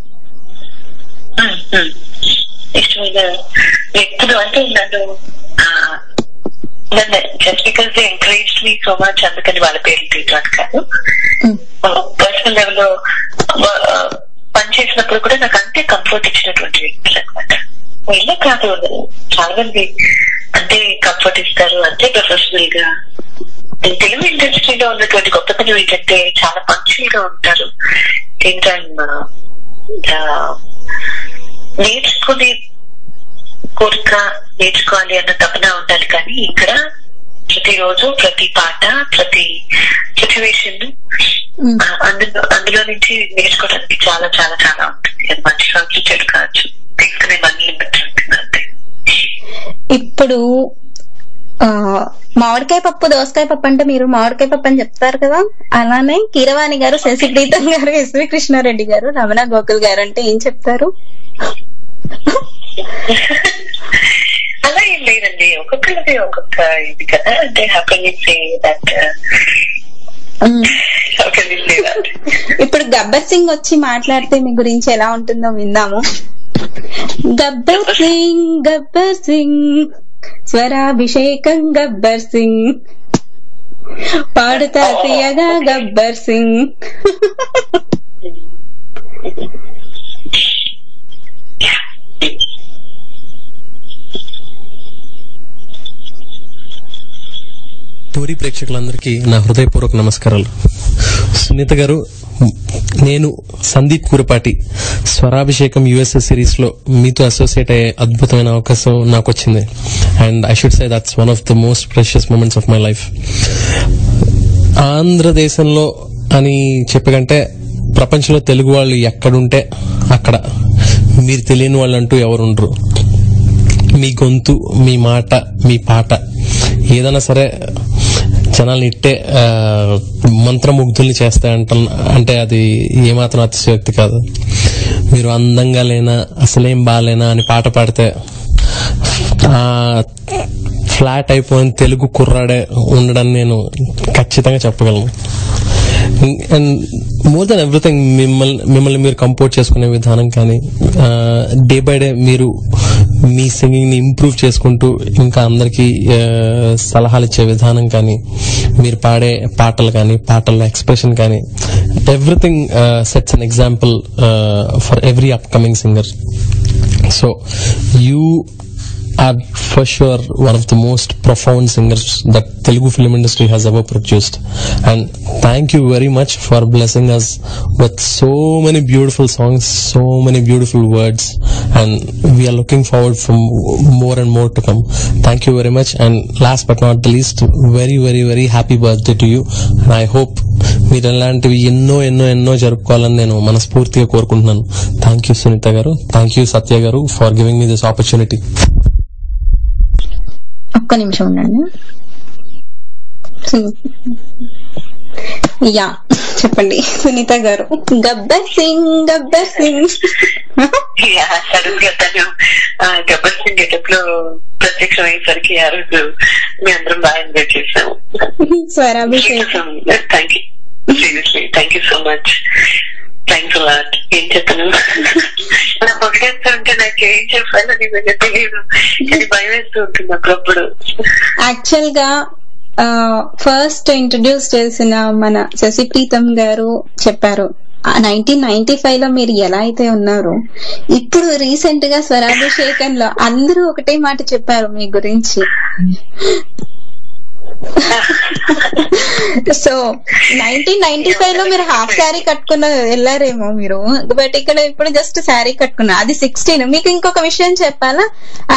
ఇష్టమైన వ్యక్తులు అంటే నన్ను just because they encourage me so much అందుకని వాళ్ళ పేర్లు తీయడానికి కాదు. పర్సనల్ లెవెల్ లో పనిచేసినప్పుడు కూడా నాకు అంతే కంఫర్ట్ ఇచ్చినటువంటి వ్యక్తులు అనమాట. వీళ్ళే కాదు, చాలా మంది అంతే కంఫర్ట్ ఇస్తారు, అంతే ప్రొఫెషనల్ గా. తెలుగు ఇండస్ట్రీలో ఉన్నటువంటి గొప్పతనం ఏంటంటే చాలా పంక్చువల్ గా ఉంటారు. నేర్చుకునే కోరిక, నేర్చుకోవాలి అన్న తపన ఉండాలి. కానీ ఇక్కడ ప్రతిరోజు ప్రతి పాట ప్రతి సిచ్యువేషన్ అందులో నుంచి నేర్చుకోవడానికి చాలా చాలా చాలా ఉంటుంది. అది మంచి కావచ్చు చెడు కావచ్చు, తీసుకునే మనీ బట్టి ఉంటుంది అంతే. ఇప్పుడు మామిడికాయ పప్పు దోసకాయ పప్పు అంటే మీరు మామిడికాయ పప్పు అని చెప్తారు కదా, అలానే కీరవాణి గారు, శశి ప్రీతం గారు, ఎస్వి కృష్ణారెడ్డి గారు, రమణ గోకుల్ గారు అంటే ఏం చెప్తారు? అలా ఏం లేదండి, ఒక్కొక్కరిది ఒక్కొక్క ఇది కదా. అంటే హ్యాపీ సే దట్ ఇప్పుడు గబ్బర్ సింగ్ వచ్చి మాట్లాడితే మీ గురించి ఎలా ఉంటుందో విందాము. గబ్బర్ సింగ్ గబ్బర్ సింగ్ స్వరాభిషేకం గబ్బర్ సింగ్ పాడుతా తీయగా గబ్బర్ సింగ్. టోరీ ప్రేక్షకులందరికీ నా హృదయపూర్వక నమస్కారాలు. సునీత గారు, నేను సందీప్ కూరపాటి స్వరాభిషేకం యుఎస్ఏ సిరీస్ లో మీతో అసోసియేట్ అయ్యే అద్భుతమైన అవకాశం నాకు వచ్చింది. And I should say that's one of the most precious moments of my life. ఆంధ్రదేశంలో అని చెప్పకంటే ప్రపంచంలో తెలుగు వాళ్ళు ఎక్కడుంటే అక్కడ మీరు తెలియని వాళ్ళు అంటూ ఎవరుండరు. మీ గొంతు, మీ మాట, మీ పాట ఏదైనా సరే జనాల్ని ఇట్టే మంత్రముగ్ధుల్ని చేస్తాయంట. అంటే అది ఏమాత్రం అతిశయోక్తి కాదు. మీరు అందంగా లేనా, అసలేం బాగాలేనా అని పాట పాడితే ఫ్లాట్ అయిపోయిన తెలుగు కుర్రాడే ఉండడని నేను ఖచ్చితంగా చెప్పగలను. అండ్ మోర్ దెన్ ఎవ్రీథింగ్ మిమ్మల్ని మీరు కంపోజ్ చేసుకునే విధానం కానీ, డే బై డే మీరు మీ సింగింగ్ ని ఇంప్రూవ్ చేసుకుంటూ ఇంకా అందరికి సలహాలు ఇచ్చే విధానం కానీ, మీరు పాడే పాటలు కానీ, పాటల ఎక్స్ప్రెషన్ కానీ, everything sets an example for every upcoming singer. So you are for sure one of the most profound singers that Telugu film industry has ever produced, and thank you very much for blessing us with so many beautiful songs, so many beautiful words, and we are looking forward for more and more to come. Thank you very much, and last but not the least, very very very happy birthday to you, and I hope మీరు అలాంటివి ఎన్నో ఎన్నో ఎన్నో జరుపుకోవాలని నేను మనస్ఫూర్తిగా కోరుకుంటున్నాను. Thank you Sunitha garu, thank you సత్య గారు for giving me this opportunity. ఒక్క నిమిషం ఉండండి. యా చెప్పండి సునీత గారు. గబ్బర్ సింగ్ గబ్బర్ సింగ్ సడన్ గా తను గబ్బర్ సింగ్ గెటప్ లో ప్రత్యక్షం అయ్యేసరికి ఆ రోజు మీ అందరం బాగా ఎంజాయ్ చేసాము. Swarabhishekam. Thank you, seriously thank you so much. Thanks a lot. ఏం చెప్పను, నా పొగేస్తూ ఉంటే నాకు ఏం చెప్పాలని తెలియదు, కానీ భయం వేస్తూ ఉంటుంది అప్పుడప్పుడు. యాక్చువల్ గా ఫస్ట్ ఇంట్రడ్యూస్ చేసిన మన శశి ప్రీతం గారు చెప్పారు 1995 లో మీరు ఎలా అయితే ఉన్నారో, ఇప్పుడు రీసెంట్ గా స్వరాభిషేకంలో అందరూ ఒకటే మాట చెప్పారు మీ గురించి. సో 1995 లో మీరు హాఫ్ శారీ కట్టుకున్న వెళ్ళారేమో మీరు, బట్ ఇక్కడ ఇప్పుడు జస్ట్ శారీ కట్టుకున్నా. అది 16. మీకు ఇంకొక విషయం చెప్పాలా,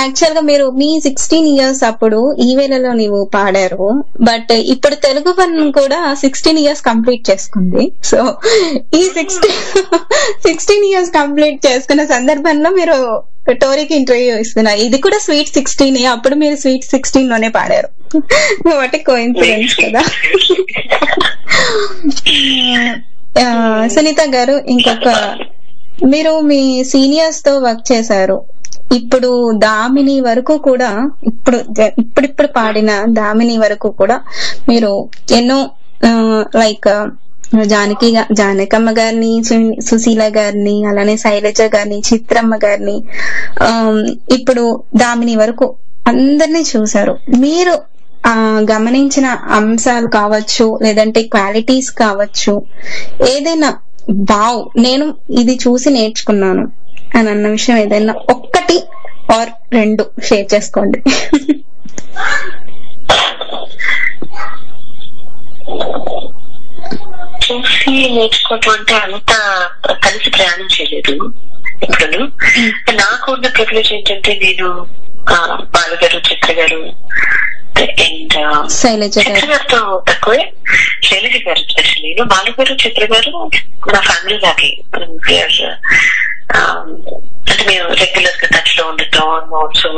యాక్చువల్ గా మీరు మీ 16 ఇయర్స్ అప్పుడు ఈ వేళలో నీవు పాడారు, బట్ ఇప్పుడు తెలుగు వన్ కూడా 16 ఇయర్స్ కంప్లీట్ చేసుకుంది. సో ఈ 16 ఇయర్స్ కంప్లీట్ చేసుకున్న సందర్భంలో మీరు టోరీకి ఇంటర్వ్యూ ఇస్తున్నారు. ఇది కూడా స్వీట్ 16, అప్పుడు మీరు స్వీట్ 16 లోనే పాడారు. వాట్ ఏ కోఇన్సిడెన్స్ కదా. సునీత గారు, ఇంకొక మీరు మీ సీనియర్స్ తో వర్క్ చేశారు. ఇప్పుడు దామిని వరకు కూడా, ఇప్పుడు పాడిన దామిని వరకు కూడా మీరు ఎన్నో లైక్ జానకమ్మ గారిని, సుశీల గారిని, అలానే శైలజ గారిని, చిత్రమ్మ గారిని, ఇప్పుడు దామిని వరకు అందరినీ చూశారు. మీరు గమనించిన అంశాలు కావచ్చు, లేదంటే క్వాలిటీస్ కావచ్చు, ఏదైనా వావ్ నేను ఇది చూసి నేర్చుకున్నాను అని అన్న విషయం ఏదైనా ఒక్కటి ఆర్ రెండు షేర్ చేసుకోండి. చూసి నేర్చుకోవటం అంటే అంత కలిసి ప్రయాణం చేయలేదు ఇప్పుడు. నాకు ఉన్న ప్రివిలేజ్ ఏంటంటే నేను బాలు గారు, చిత్ర గారు అండ్ శైలజ చిత్ర గారితో తక్కువే, శైలజ గారు స్పెషల్లీ. బాలు గారు, చిత్ర గారు నా ఫ్యామిలీ లాగే. అంటే మేము రెగ్యులర్ గా టచ్ లో ఉండటం, ఆల్సో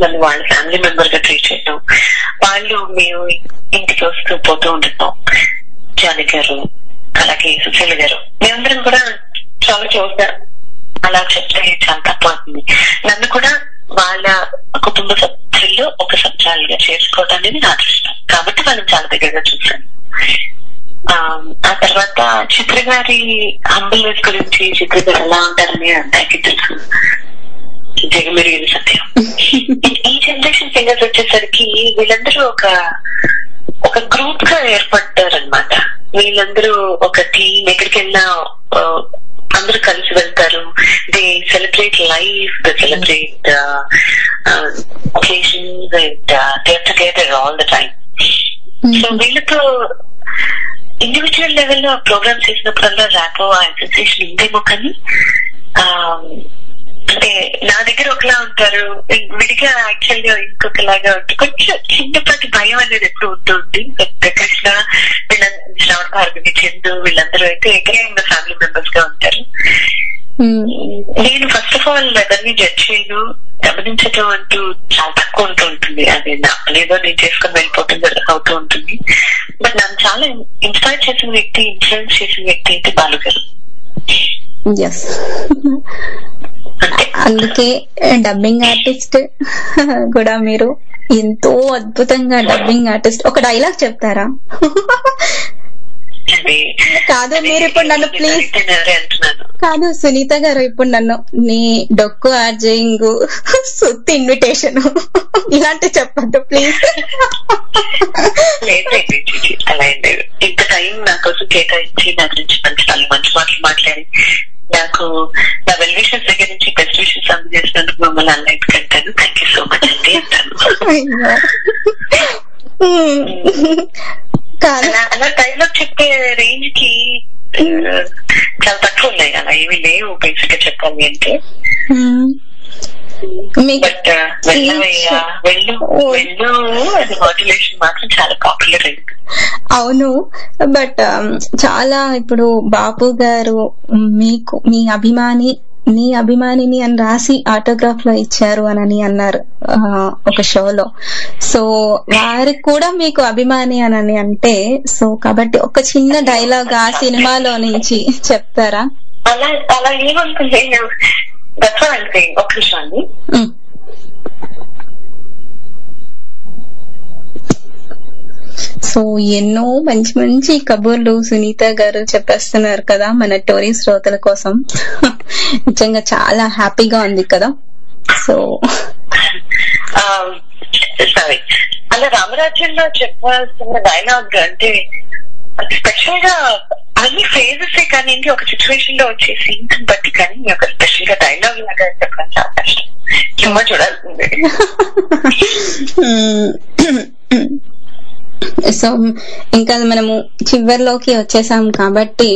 నన్ను వాళ్ళ ఫ్యామిలీ మెంబర్ గా ట్రీట్ చేయడం, వాళ్ళు మేము ఇంటికి వస్తూ పోతూ ఉండటం. జాని గారు, అలాగే సుశీల గారు, మేమందరం కూడా చాలా క్లోజ్ గా అలా చెప్తే చాలా తక్కువ అవుతుంది. నన్ను కూడా వాళ్ళ కుటుంబ సభ్యుల్లో ఒక సభ్యులుగా చేర్చుకోవడం అనేది నా అదృష్టం. కాబట్టి వాళ్ళని చాలా దగ్గరగా చూశాను. ఆ తర్వాత చిత్ర గారి హంబల్నెస్ గురించి, చిత్ర గారు ఎలా ఉంటారని అందరికీ తెలుసు, జగమెరిగిన సత్యం. ఈ జనరేషన్ సింగర్స్ వచ్చేసరికి వీళ్ళందరూ ఒక గ్రూప్ గా ఏర్పడ్డారనమాట. వీళ్ళందరూ ఒక టీం, ఎక్కడికి వెళ్ళినా అందరూ కలిసి వెళ్తారు. They celebrate life, they celebrate occasions and they are together all the time. So వీళ్ళతో ఇండివిజువల్ లెవెల్లో ప్రోగ్రామ్స్ చేసినప్పుడల్లా ర్యాపో ఆ అసోసియేషన్ ఉందేమో, కానీ అంటే నా దగ్గర ఒకలా ఉంటారు, విడిగా యాక్చువల్ గా ఇంకొకలాగా ఉంటుంది. కొంచెం చిన్నపాటి భయం అనేది ఎప్పుడు ఉంటుంది. కృష్ణ, శ్రవణ భార్గవి, చందు వీళ్ళందరూ అయితే ఏకైక ఫ్యామిలీ మెంబర్స్ గా ఉంటారు. నేను ఫస్ట్ ఆఫ్ ఆల్ ఎవరిని జడ్జ్ చేయను, గమనించడం అంటూ చాలా తక్కువ ఉంటూ ఉంటుంది. అది నాలేదో నేను చేసుకుని వెళ్ళిపోతుంది అవుతూ ఉంటుంది. బట్ నన్ను చాలా ఇన్స్పైర్ చేసిన వ్యక్తి, ఇన్ఫ్లుయెన్స్ చేసిన వ్యక్తి అయితే బాలు గారు. అందుకే డబ్బింగ్ ఆర్టిస్ట్ కూడా మీరు ఎంతో అద్భుతంగా డబ్బింగ్ ఆర్టిస్ట్. ఒక డైలాగ్ చెప్తారా? కాదు, మీరు ఇప్పుడు నన్ను ప్లీజ్ కాదు సునీత గారు, ఇప్పుడు నన్ను నీ డొక్కు ఆర్జయింగ్, సుత్తి ఇన్విటేషన్ ఇలాంటి చెప్పద్దు ప్లీజ్. అలా ఏం లేదు. ఇంత టైం నా కోసం కేటాయించి నా గురించి మంచి మాటలు మాట్లాడి నాకు నా వెల్ విషెస్ దగ్గర నుంచి బెస్ట్ విషెస్ అందజేసినందుకు మిమ్మల్ని అన్లైట్ కంటాను. థ్యాంక్ యూ సో మచ్ అండి అంటాను. అలా టైంలో చెప్పే రేంజ్ కి చాలా తక్కువ ఉన్నాయి. అలా ఏమి లేవు బేసిక్ గా చెప్పాలి అంటే. బట్ వెళ్ళు అది మాడ్యులేషన్ మాత్రం చాలా పాపులర్ అయింది. అవును, బట్ చాలా ఇప్పుడు బాపు గారు మీకు మీ అభిమానిని అని రాసి ఆటోగ్రాఫ్ లో ఇచ్చారు అని అన్నారు ఒక షోలో. సో వారికి కూడా మీకు అభిమాని అని అంటే, సో కాబట్టి ఒక చిన్న డైలాగ్ ఆ సినిమాలో నుంచి చెప్తారా? అలా ఏమనుకుంటే ఒక విషయాన్ని సో ఎన్నో మంచి మంచి కబుర్లు సునీత గారు చెప్పేస్తున్నారు కదా మన టోరీ శ్రోతల కోసం. నిజంగా చాలా హ్యాపీగా ఉంది కదా. సో సారీ, అలా రామరాజ్యంలో చెప్పాల్సిన డైలాగ్ అంటే స్పెషల్ గా అన్ని ఫేజెస్ కానీ ఒక సిచ్యువేషన్ లో వచ్చే సీన్స్ బట్టి కానీ ఒక స్పెషల్ గా డైలాగ్ లాగా చెప్పడం చాలా కష్టం. సినిమా చూడాల్సిందే. సో ఇంకా మనము చివరిలోకి వచ్చేసాం కాబట్టి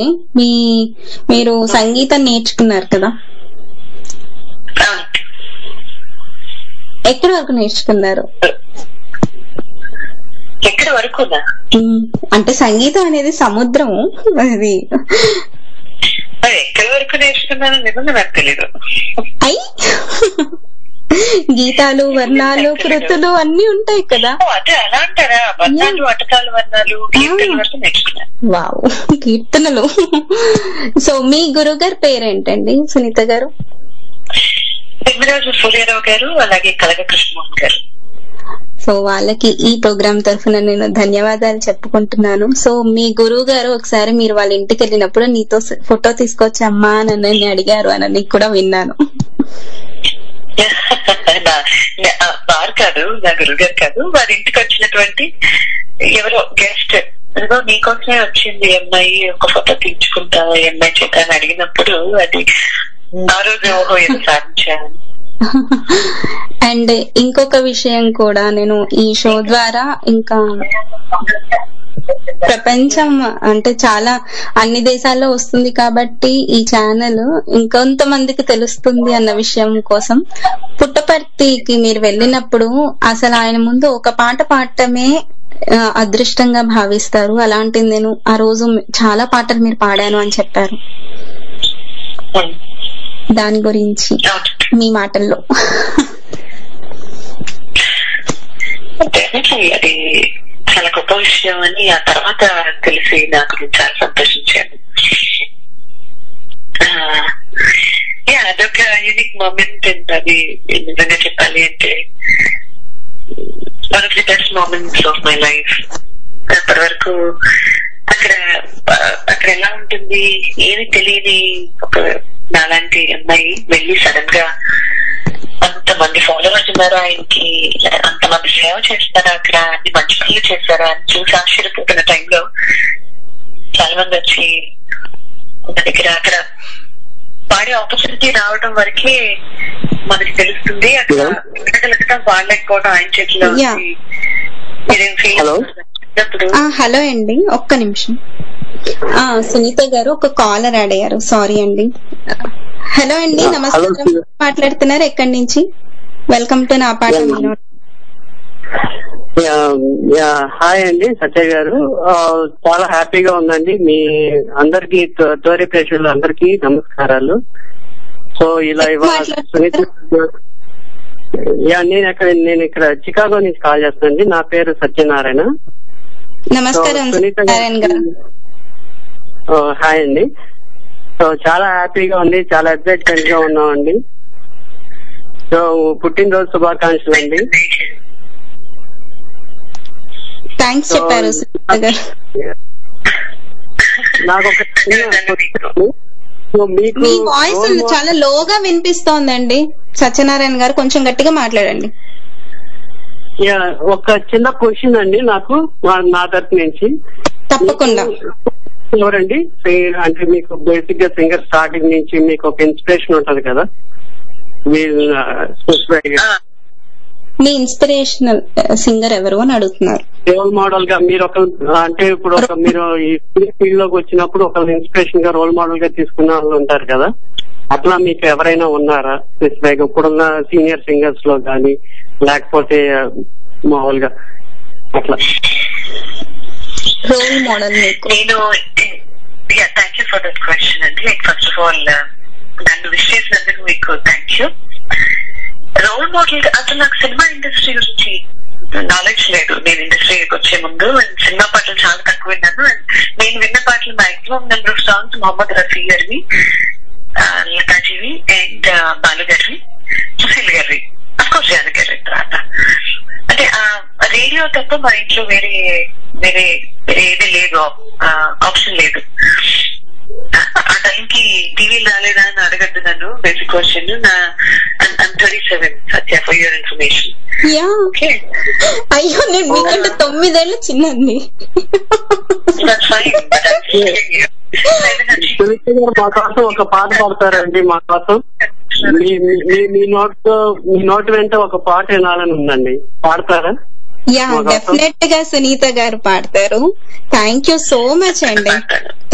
మీరు సంగీతం నేర్చుకున్నారు కదా, ఎక్కడి వరకు నేర్చుకున్నారు? ఎక్కడి వరకు అంటే సంగీతం అనేది సముద్రం, అది ఎక్కడి వరకు నేర్చుకున్నానో నిజంగా నాకు తెలీదు. అయ్యి గీతాలు, వర్ణాలు, కృతులు అన్ని ఉంటాయి కదా. అదే అలా అంటారా? వర్ణాలు, అటకాలు, వర్ణాలు, కీర్తనల వరకు నేర్చుకున్నాను. వావ్, కీర్తనలు. సో మీ గురువు గారి పేరేంటండి సునీత గారు? దివ్యరాజు సూర్యారావు గారు, అలాగే కలగ కృష్ణమోహన్ గారు. సో వాళ్ళకి ఈ ప్రోగ్రామ్ తరఫున నేను ధన్యవాదాలు చెప్పుకుంటున్నాను. సో మీ గురువు గారు ఒకసారి మీరు వాళ్ళ ఇంటికి వెళ్ళినప్పుడు నీతో ఫోటో తీసుకొచ్చమ్మా నన్ను అడిగారు అని కూడా విన్నాను. వారు కాదు, నా గురువు గారు కాదు, వారి ఇంటికి వచ్చినటువంటి ఎవరో గెస్ట్, అదిగో నీకోసమే వచ్చింది అమ్మాయి, ఒక ఫోటో తీర్చుకుంటా అమ్మాయి చేత అని అడిగినప్పుడు అది ఆ రోజు ఓహో ఎంత సాధించాను. అండ్ ఇంకొక విషయం కూడా, నేను ఈ షో ద్వారా ఇంకా ప్రపంచం అంటే చాలా అన్ని దేశాల్లో వస్తుంది కాబట్టి ఈ ఛానల్ ఇంకొంతమందికి తెలుస్తుంది అన్న విషయం కోసం పుట్టపర్తి పుట్టపర్తికి మీరు వెళ్ళినప్పుడు అసలు ఆయన ముందు ఒక పాట పాడటమే అదృష్టంగా భావిస్తారు. అలాంటిది నేను ఆ రోజు చాలా పాటలు మీరు పాడాను అని చెప్పారు. దాని గురించి మీ మాటల్లో. అది చాలా గొప్ప విషయం అని ఆ తర్వాత తెలిసి నాకు చాలా సంతోషించాను. అదొక యూనిక్ మూమెంట్. అది నిజంగా చెప్పాలి అంటే one of the best moments of my life. అప్పటి వరకు అక్కడ ఎలా ఉంటుంది ఏమి తెలియని ఒక నాలాంటి అమ్మాయి వెళ్ళి సడన్ గా అంతమంది ఫాలోవర్స్ ఉన్నారు, ఆయనకి అంతమంది సేవ చేస్తారా, అక్కడ అన్ని మంచి పనులు చేస్తారా అని చూసి ఆశ్చర్యపోతున్న టైంలో చాలా మంది వచ్చి మన దగ్గర అక్కడ పాడే ఆపర్చునిటీ రావడం వరకే మనకి తెలుస్తుంది. అక్కడ వినగలగటం వాళ్ళెక్కోవడం ఆయన చేతిలో మీరేం ఫీల్ చెప్పినప్పుడు. హలో అండి, ఒక్క నిమిషం. సునీత గారు ఒక కాలర్ యాడ్ అయ్యారు, సారీ అండి. హలో అండి, నమస్కారం. మాట్లాడుతున్నారు ఎక్కడి నుంచి? వెల్కమ్ టు నా పాట. హాయ్ అండి సత్య గారు, చాలా హ్యాపీగా ఉందండి. మీ అందరికి తోరి ప్రేక్షకులు అందరికి నమస్కారాలు. సో ఇలా ఇవాళ సునీత, నేను ఇక్కడ చికాగో నుంచి కాల్ చేస్తానండి. నా పేరు సత్యనారాయణ. నమస్కారం గారు. హాయ్ అండి. సో చాలా హ్యాపీగా ఉంది, చాలా ఎక్సైట్మెంట్ గా ఉన్నామండి. సో పుట్టినరోజు శుభాకాంక్షలు అండి. థ్యాంక్స్ చెప్పారు. నాకు ఒక మీ వాయిస్ చాలా లోగా వినిపిస్తోందండి సత్యనారాయణ గారు, కొంచెం గట్టిగా మాట్లాడండి. ఒక చిన్న క్వశ్చన్ అండి నాకు నా తరపు నుంచి. తప్పకుండా. ఎవరండి అంటే మీకు బేసిక్ గా సింగర్ స్టార్టింగ్ నుంచి మీకు ఒక ఇన్స్పిరేషన్ ఉంటది కదా, మీ ఇన్స్పిరేషనల్ సింగర్ ఎవరు అని అడుగుతున్నారు. రోల్ మోడల్ గా మీరు ఒక అంటే ఇప్పుడు ఒక మీరు ఈ ఫీల్డ్ లోకి వచ్చినప్పుడు ఒక ఇన్స్పిరేషన్ గా రోల్ మోడల్ గా తీసుకున్న వాళ్ళు ఉంటారు కదా, అట్లా మీకు ఎవరైనా ఉన్నారా స్పెసిఫిక్ ఇప్పుడున్న సీనియర్ సింగర్స్ లో గానీ లేకపోతే మామూలుగా అట్లా రోల్ మోడల్? నేను thank you for that question అండి. ఫస్ట్ ఆఫ్ ఆల్ నన్ను విష్ చేసినందుకు మీకు థ్యాంక్ యూ. రోల్ మోడల్ అసలు నాకు సినిమా ఇండస్ట్రీ గురించి నాలెడ్జ్ లేదు. నేను ఇండస్ట్రీకి వచ్చే ముందు సినిమా పాటలు చాలా తక్కువ విన్నాను. నేను విన్న పాటలు maximum number of songs Mohammed Rafi గారివి, లతాజీవి అండ్ బాలు గారివి, సుశీల్ గారివి, అఫ్కోర్స్ జానకి గారి తర్వాత. అంటే రేడియో తప్ప మా ఇంట్లో వేరే వేరే ఏది లేదు, ఆప్షన్ లేదు. ఆ టైంకి టీవీ రాలేదా అని అడగద్దు నన్ను. Basic question. I'm 37 Satya, for your information. అయ్యో, నేను మీకంటే 9 ఏళ్ళు చిన్నండి. మా కోసం ఒక పాట పాడతారండి మా కోసం. మీ నోటి వెంట ఒక పాట వినాలని ఉందండి, పాడతారా? డెఫినెట్ గా సునీత గారు పాడతారు. థ్యాంక్ యూ సో మచ్ అండి.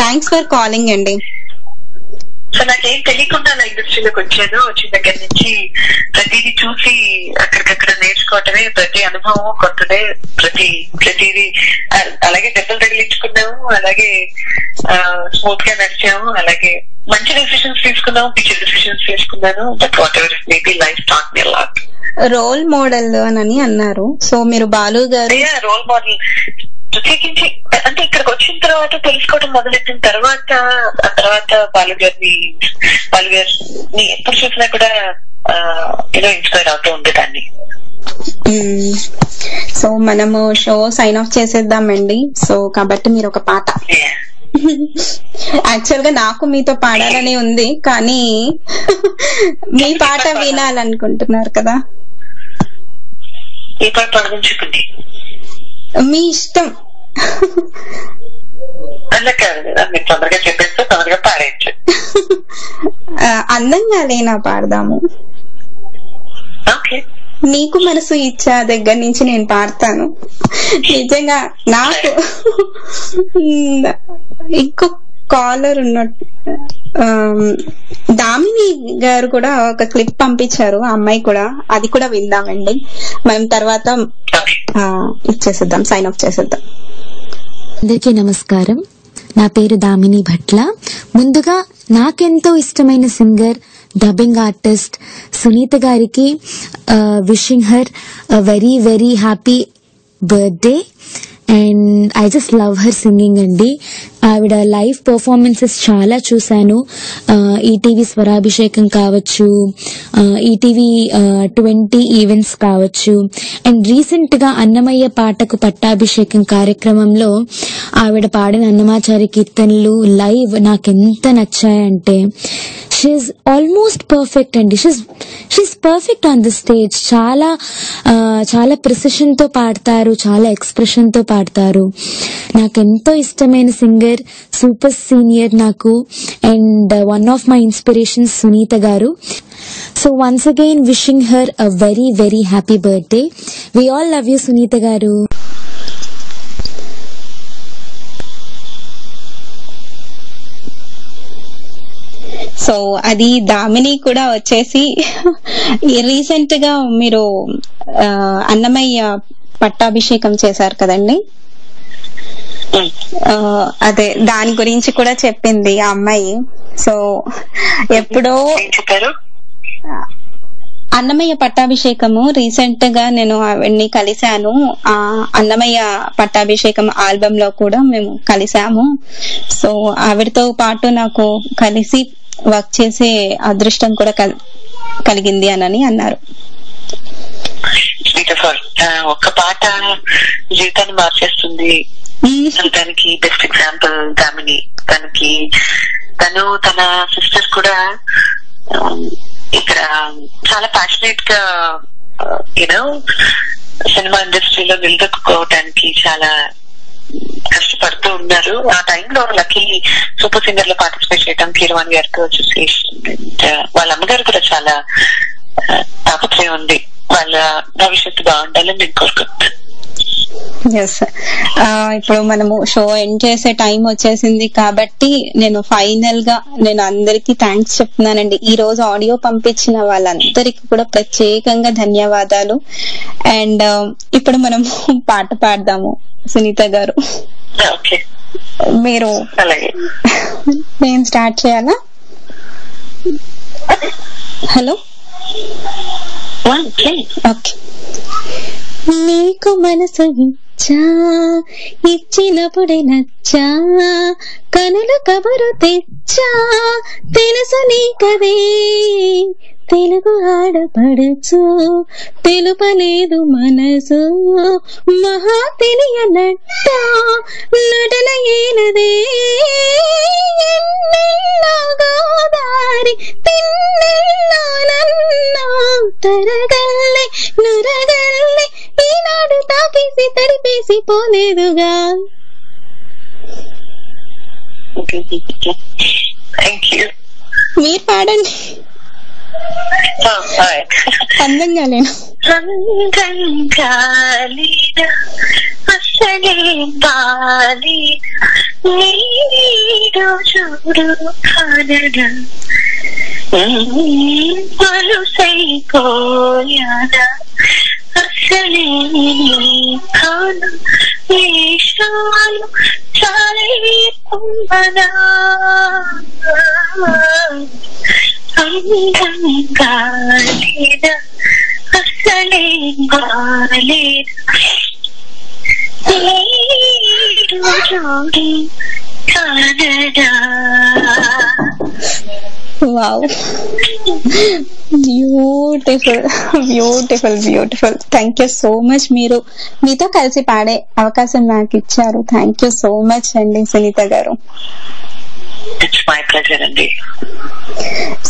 థ్యాంక్స్ ఫర్ కాలింగ్ అండి. సో నాకేం తెలియకుండా నా ఇండస్ట్రీలోకి వచ్చాను. వచ్చిన దగ్గర నుంచి ప్రతిదీ చూసి అక్కడికక్కడ నేర్చుకోవటమే, ప్రతి అనుభవం కొత్తదే, ప్రతిదీ. అలాగే దెబ్బలు తగిలించుకున్నాము, అలాగే స్మూత్ గా నడిచాము, అలాగే మంచి డెసిషన్స్ తీసుకున్నాము, పిచ్చి డెసిషన్స్ తీసుకున్నాను. But whatever it may be, life taught me a lot. Role model అని అన్నారు. సో మీరు బాలు గారు రోల్ మోడల్ ప్రత్యేకించి అంటే ఇక్కడికి వచ్చిన తర్వాత తెలుసుకోవడం మొదలెట్టిన తర్వాత ఆ తర్వాత బాలు గారిని ఎప్పుడు చూసినా కూడా ఏదో ఇన్స్పైర్ అవుతూ ఉండేదాన్ని. సో మనము షో సైన్ ఆఫ్ చేసేద్దామండి. సో కాబట్టి మీరు ఒక పాట, యాక్చువల్ గా నాకు మీతో పాడాలని ఉంది కానీ మీ పాట వినాలనుకుంటున్నారు కదా. ఏ పాట పాడమని మీ ఇష్టం. అలా కాదు కదా, మీరు తొందరగా చెప్పేస్తే తొందరగా పాడేయచ్చు. అందంగా లేనా పాడదాము. నీకు మనసు ఇచ్చా దగ్గర నుంచి నేను పాడతాను. నిజంగా నాకు కాలర్ ఉన్నట్టు దామిని గారు కూడా ఒక క్లిప్ పంపించారు, ఆ అమ్మాయి కూడా, అది కూడా విందామండి. మనం తర్వాత ఇచ్చేసేద్దాం, సైన్ ఆఫ్ చేసేద్దాం. అందరికీ నమస్కారం. నా పేరు దామిని భట్ల. ముందుగా నాకెంతో ఇష్టమైన సింగర్, డబ్బింగ్ ఆర్టిస్ట్ సునీత గారికి wishing her very very happy birthday. And I just love her singing అండి. ఆవిడ లైవ్ పర్ఫార్మెన్సెస్ చాలా చూశాను. ఈటీవీ స్వరాభిషేకం కావచ్చు, ఈటీవీ 20 ఈవెంట్స్ కావచ్చు, అండ్ రీసెంట్ గా అన్నమయ్య పాటకు పట్టాభిషేకం కార్యక్రమంలో ఆవిడ పాడిన అన్నమాచారి కీర్తనలు లైవ్ నాకెంత నచ్చాయంటే, షీఈస్ ఆల్మోస్ట్ పర్ఫెక్ట్ అండి. She's perfect on the stage. చాలా ప్రిసిషన్ తో పాడతారు, చాలా ఎక్స్ప్రెషన్ తో పాడతారు. నాకెంతో ఇష్టమైన సింగర్, సూపర్ సీనియర్ నాకు, and one of my inspirations Sunitha garu. So once again wishing her a very very happy birthday. We all love you Sunitha garu. So అది దామిని కూడా వచ్చేసి రీసెంట్ గా మీరు అన్నమయ్య పట్టాభిషేకం చేశారు కదండి, అదే దాని గురించి కూడా చెప్పింది ఆ అమ్మాయి. సో ఎప్పుడో అన్నమయ్య పట్టాభిషేకము రీసెంట్ గా నేను ఆవిడ్ని కలిశాను. ఆ అన్నమయ్య పట్టాభిషేకం ఆల్బమ్ లో కూడా మేము కలిసాము. సో ఆవిడతో పాటు నాకు కలిసి వర్క్ చేసే అదృష్టం కూడా కలిగింది అని అన్నారు. ఒక్క పాట జీవితాన్ని మార్చేస్తుంది. దానికి బెస్ట్ ఎగ్జాంపుల్ దామిని. తను తన సిస్టర్ కూడా ఇక్కడ చాలా ప్యాషనేట్ గా యూనో సినిమా ఇండస్ట్రీలో నిలదొక్కుకోవడానికి చాలా కష్టపడుతూ ఉన్నారు. ఆ టైంలో లక్కీ సూపర్ సింగర్ లో పార్టిసిపేట్ చేయడం కీరవాణి గారితో వచ్చేసి వాళ్ళ అమ్మగారు కూడా చాలా తాపత్రయం ఉంది. వాళ్ళ భవిష్యత్తు బాగుండాలని నేను కోరుకుంటున్నాను. ఎస్, ఇప్పుడు మనము షో ఎండ్ చేసే టైం వచ్చేసింది కాబట్టి నేను ఫైనల్ గా అందరికి థ్యాంక్స్ చెప్తున్నానండి. ఈ రోజు ఆడియో పంపించిన వాళ్ళందరికి కూడా ప్రత్యేకంగా ధన్యవాదాలు. అండ్ ఇప్పుడు మనం పాట పాడదాము. సునీత గారు మీరు, నేను స్టార్ట్ చేయాలా? Hello, okay. నీకు మనసు ఇచ్చా, ఇచ్చినప్పుడే నచ్చా, కనుల కబరు తెచ్చా, తెలుసు నీకదే తెలుగు ఆడపడుచు, తెలుపలేదు మనసు మహా తెలియనట్ట నటన ఏనదే, గోదారి తిన్నెల్లానన్నా తరగల్లే నురగల్లే ఈనాడు తాకేసి తడిపేసి పోలేదుగా. మీరు పాడండి. అందంగా లేను పలుసైపోయానా అసలే కాను వేషాలు చాలే పొమ్మనా అందంగా లేదా అసలే బాలేదా జోడి కానడా. Wow, beautiful beautiful beautiful. Thank you so much. మీతో కలిసి పాడే అవకాశం నాకు ఇచ్చారు. థ్యాంక్ యూ సో మచ్ అండి సునీత గారు. ఇట్స్ మై ప్లెజర్ అండి.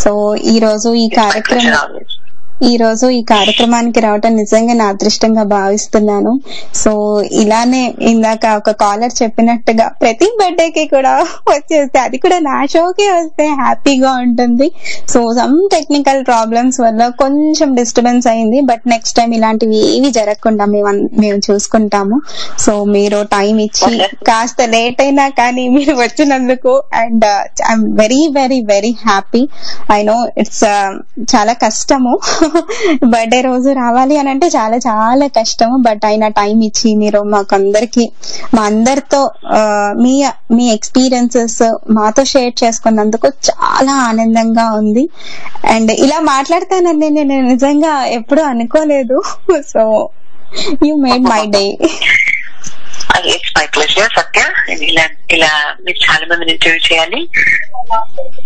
సో ఈ రోజు ఈ కార్యక్రమం ఈ రోజు ఈ కార్యక్రమానికి రావటం నిజంగా నా అదృష్టంగా భావిస్తున్నాను. సో ఇలానే ఇందాక ఒక కాలర్ చెప్పినట్టుగా ప్రతి బర్త్డేకి కూడా వచ్చేస్తే, అది కూడా నా షోకి వస్తే హ్యాపీగా ఉంటుంది. సో సమ్ టెక్నికల్ ప్రాబ్లమ్స్ వల్ల కొంచెం డిస్టర్బెన్స్ అయింది, బట్ నెక్స్ట్ టైం ఇలాంటివి ఏవి జరగకుండా మేము చూసుకుంటాము. సో మీరు టైం ఇచ్చి కాస్త లేట్ అయినా కానీ మీరు వచ్చినందుకు and I'm very very very happy. I know it's చాలా కష్టము బర్త్డే రోజు రావాలి అని అంటే చాలా చాలా కష్టము, బట్ అయినా టైం ఇచ్చి మీరు మాకందరికి మా అందరితో మీ ఎక్స్పీరియన్సెస్ మాతో షేర్ చేసుకున్నందుకు చాలా ఆనందంగా ఉంది. అండ్ ఇలా మాట్లాడతానని నేను నిజంగా ఎప్పుడూ అనుకోలేదు. So you made my day. It's my pleasure Satya. ఇలా మీరు చాలా మందిని ఇంటర్వ్యూ చేయాలి,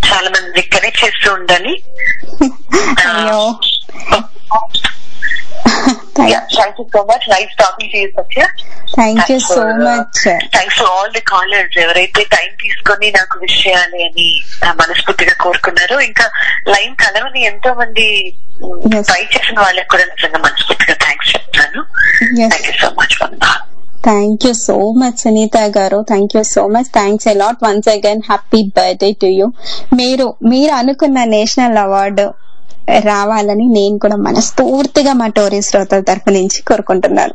చాలా మంది కనెక్ట్ చేస్తూ ఉండాలి. Thank you so much. Nice talking to you, Satya. Thank you so much. Thanks to all the callers ఎవరైతే టైం తీసుకొని నాకు విష్ చేయాలి అని మనస్ఫూర్తిగా కోరుకున్నారు. ఇంకా లైన్ కలవని ఎంతో మంది ట్రై చేసిన వాళ్ళకి కూడా నిజంగా మనస్ఫూర్తిగా థ్యాంక్స్ చెప్తాను. Thank you so much. Thank you so much, Sunita garu. Thank you so much. Thanks a lot once again. Happy birthday to you. మీరు అనుకున్న నేషనల్ అవార్డు రావాలని నేను కూడా మనస్ఫూర్తిగా మా టోరీ శ్రోతల తరఫు నుంచి కోరుకుంటున్నాను.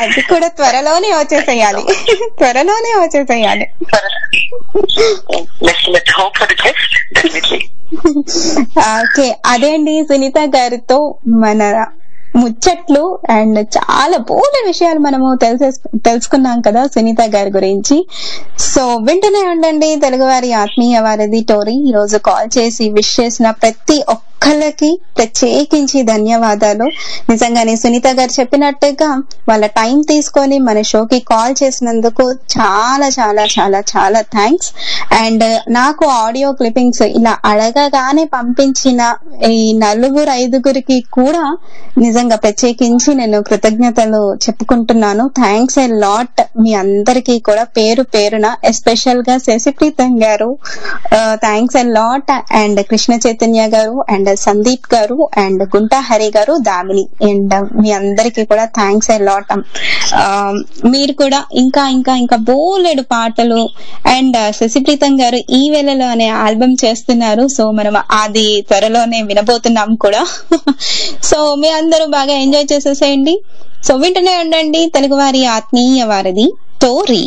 అది కూడా త్వరలోనే వచ్చేసేయాలి. ఓకే, అదే అండి సునీత గారితో మన ముచ్చట్లు అండ్ చాలా బోల్డ్ విషయాలు మనము తెలుసుకున్నాం కదా సునీత గారి గురించి. సో వింటూనే ఉండండి తెలుగువారి ఆత్మీయ వారధి టోరీ. ఈ రోజు కాల్ చేసి విష్ చేసిన ప్రతి ఒక్కళ్ళకి ప్రత్యేకించి ధన్యవాదాలు. నిజంగానే సునీత గారు చెప్పినట్టుగా వాళ్ళ టైం తీసుకొని మన షోకి కాల్ చేసినందుకు చాలా చాలా చాలా చాలా థ్యాంక్స్. అండ్ నాకు ఆడియో క్లిప్పింగ్స్ ఇలా అడగగానే పంపించిన ఈ 4-5 కూడా నిజంగా ప్రత్యేకించి నేను కృతజ్ఞతలు చెప్పుకుంటున్నాను. థ్యాంక్స్ ఎ లాట్ మీ అందరికీ కూడా పేరు పేరున, ఎస్పెషల్ గా శశిప్రీతం గారు thanks a lot, and Krishna Chaitanya గారు, అండ్ సందీప్ గారు, అండ్ గుంటా హరి గారు, దామిని, అండ్ మీ అందరికీ కూడా థ్యాంక్స్ ఎ లాట్. మీరు కూడా ఇంకా ఇంకా ఇంకా బోలెడు పాటలు, అండ్ శశిప్రీతం గారు ఈ వేళలో అనే ఆల్బమ్ చేస్తున్నారు. సో మనం అది త్వరలోనే వినబోతున్నాం కూడా. సో మీ అందరూ బాగా ఎంజాయ్ చేసేసేయండి. సో వింటూనే ఉండండి తెలుగువారి ఆత్మీయ వారధి టోరీ.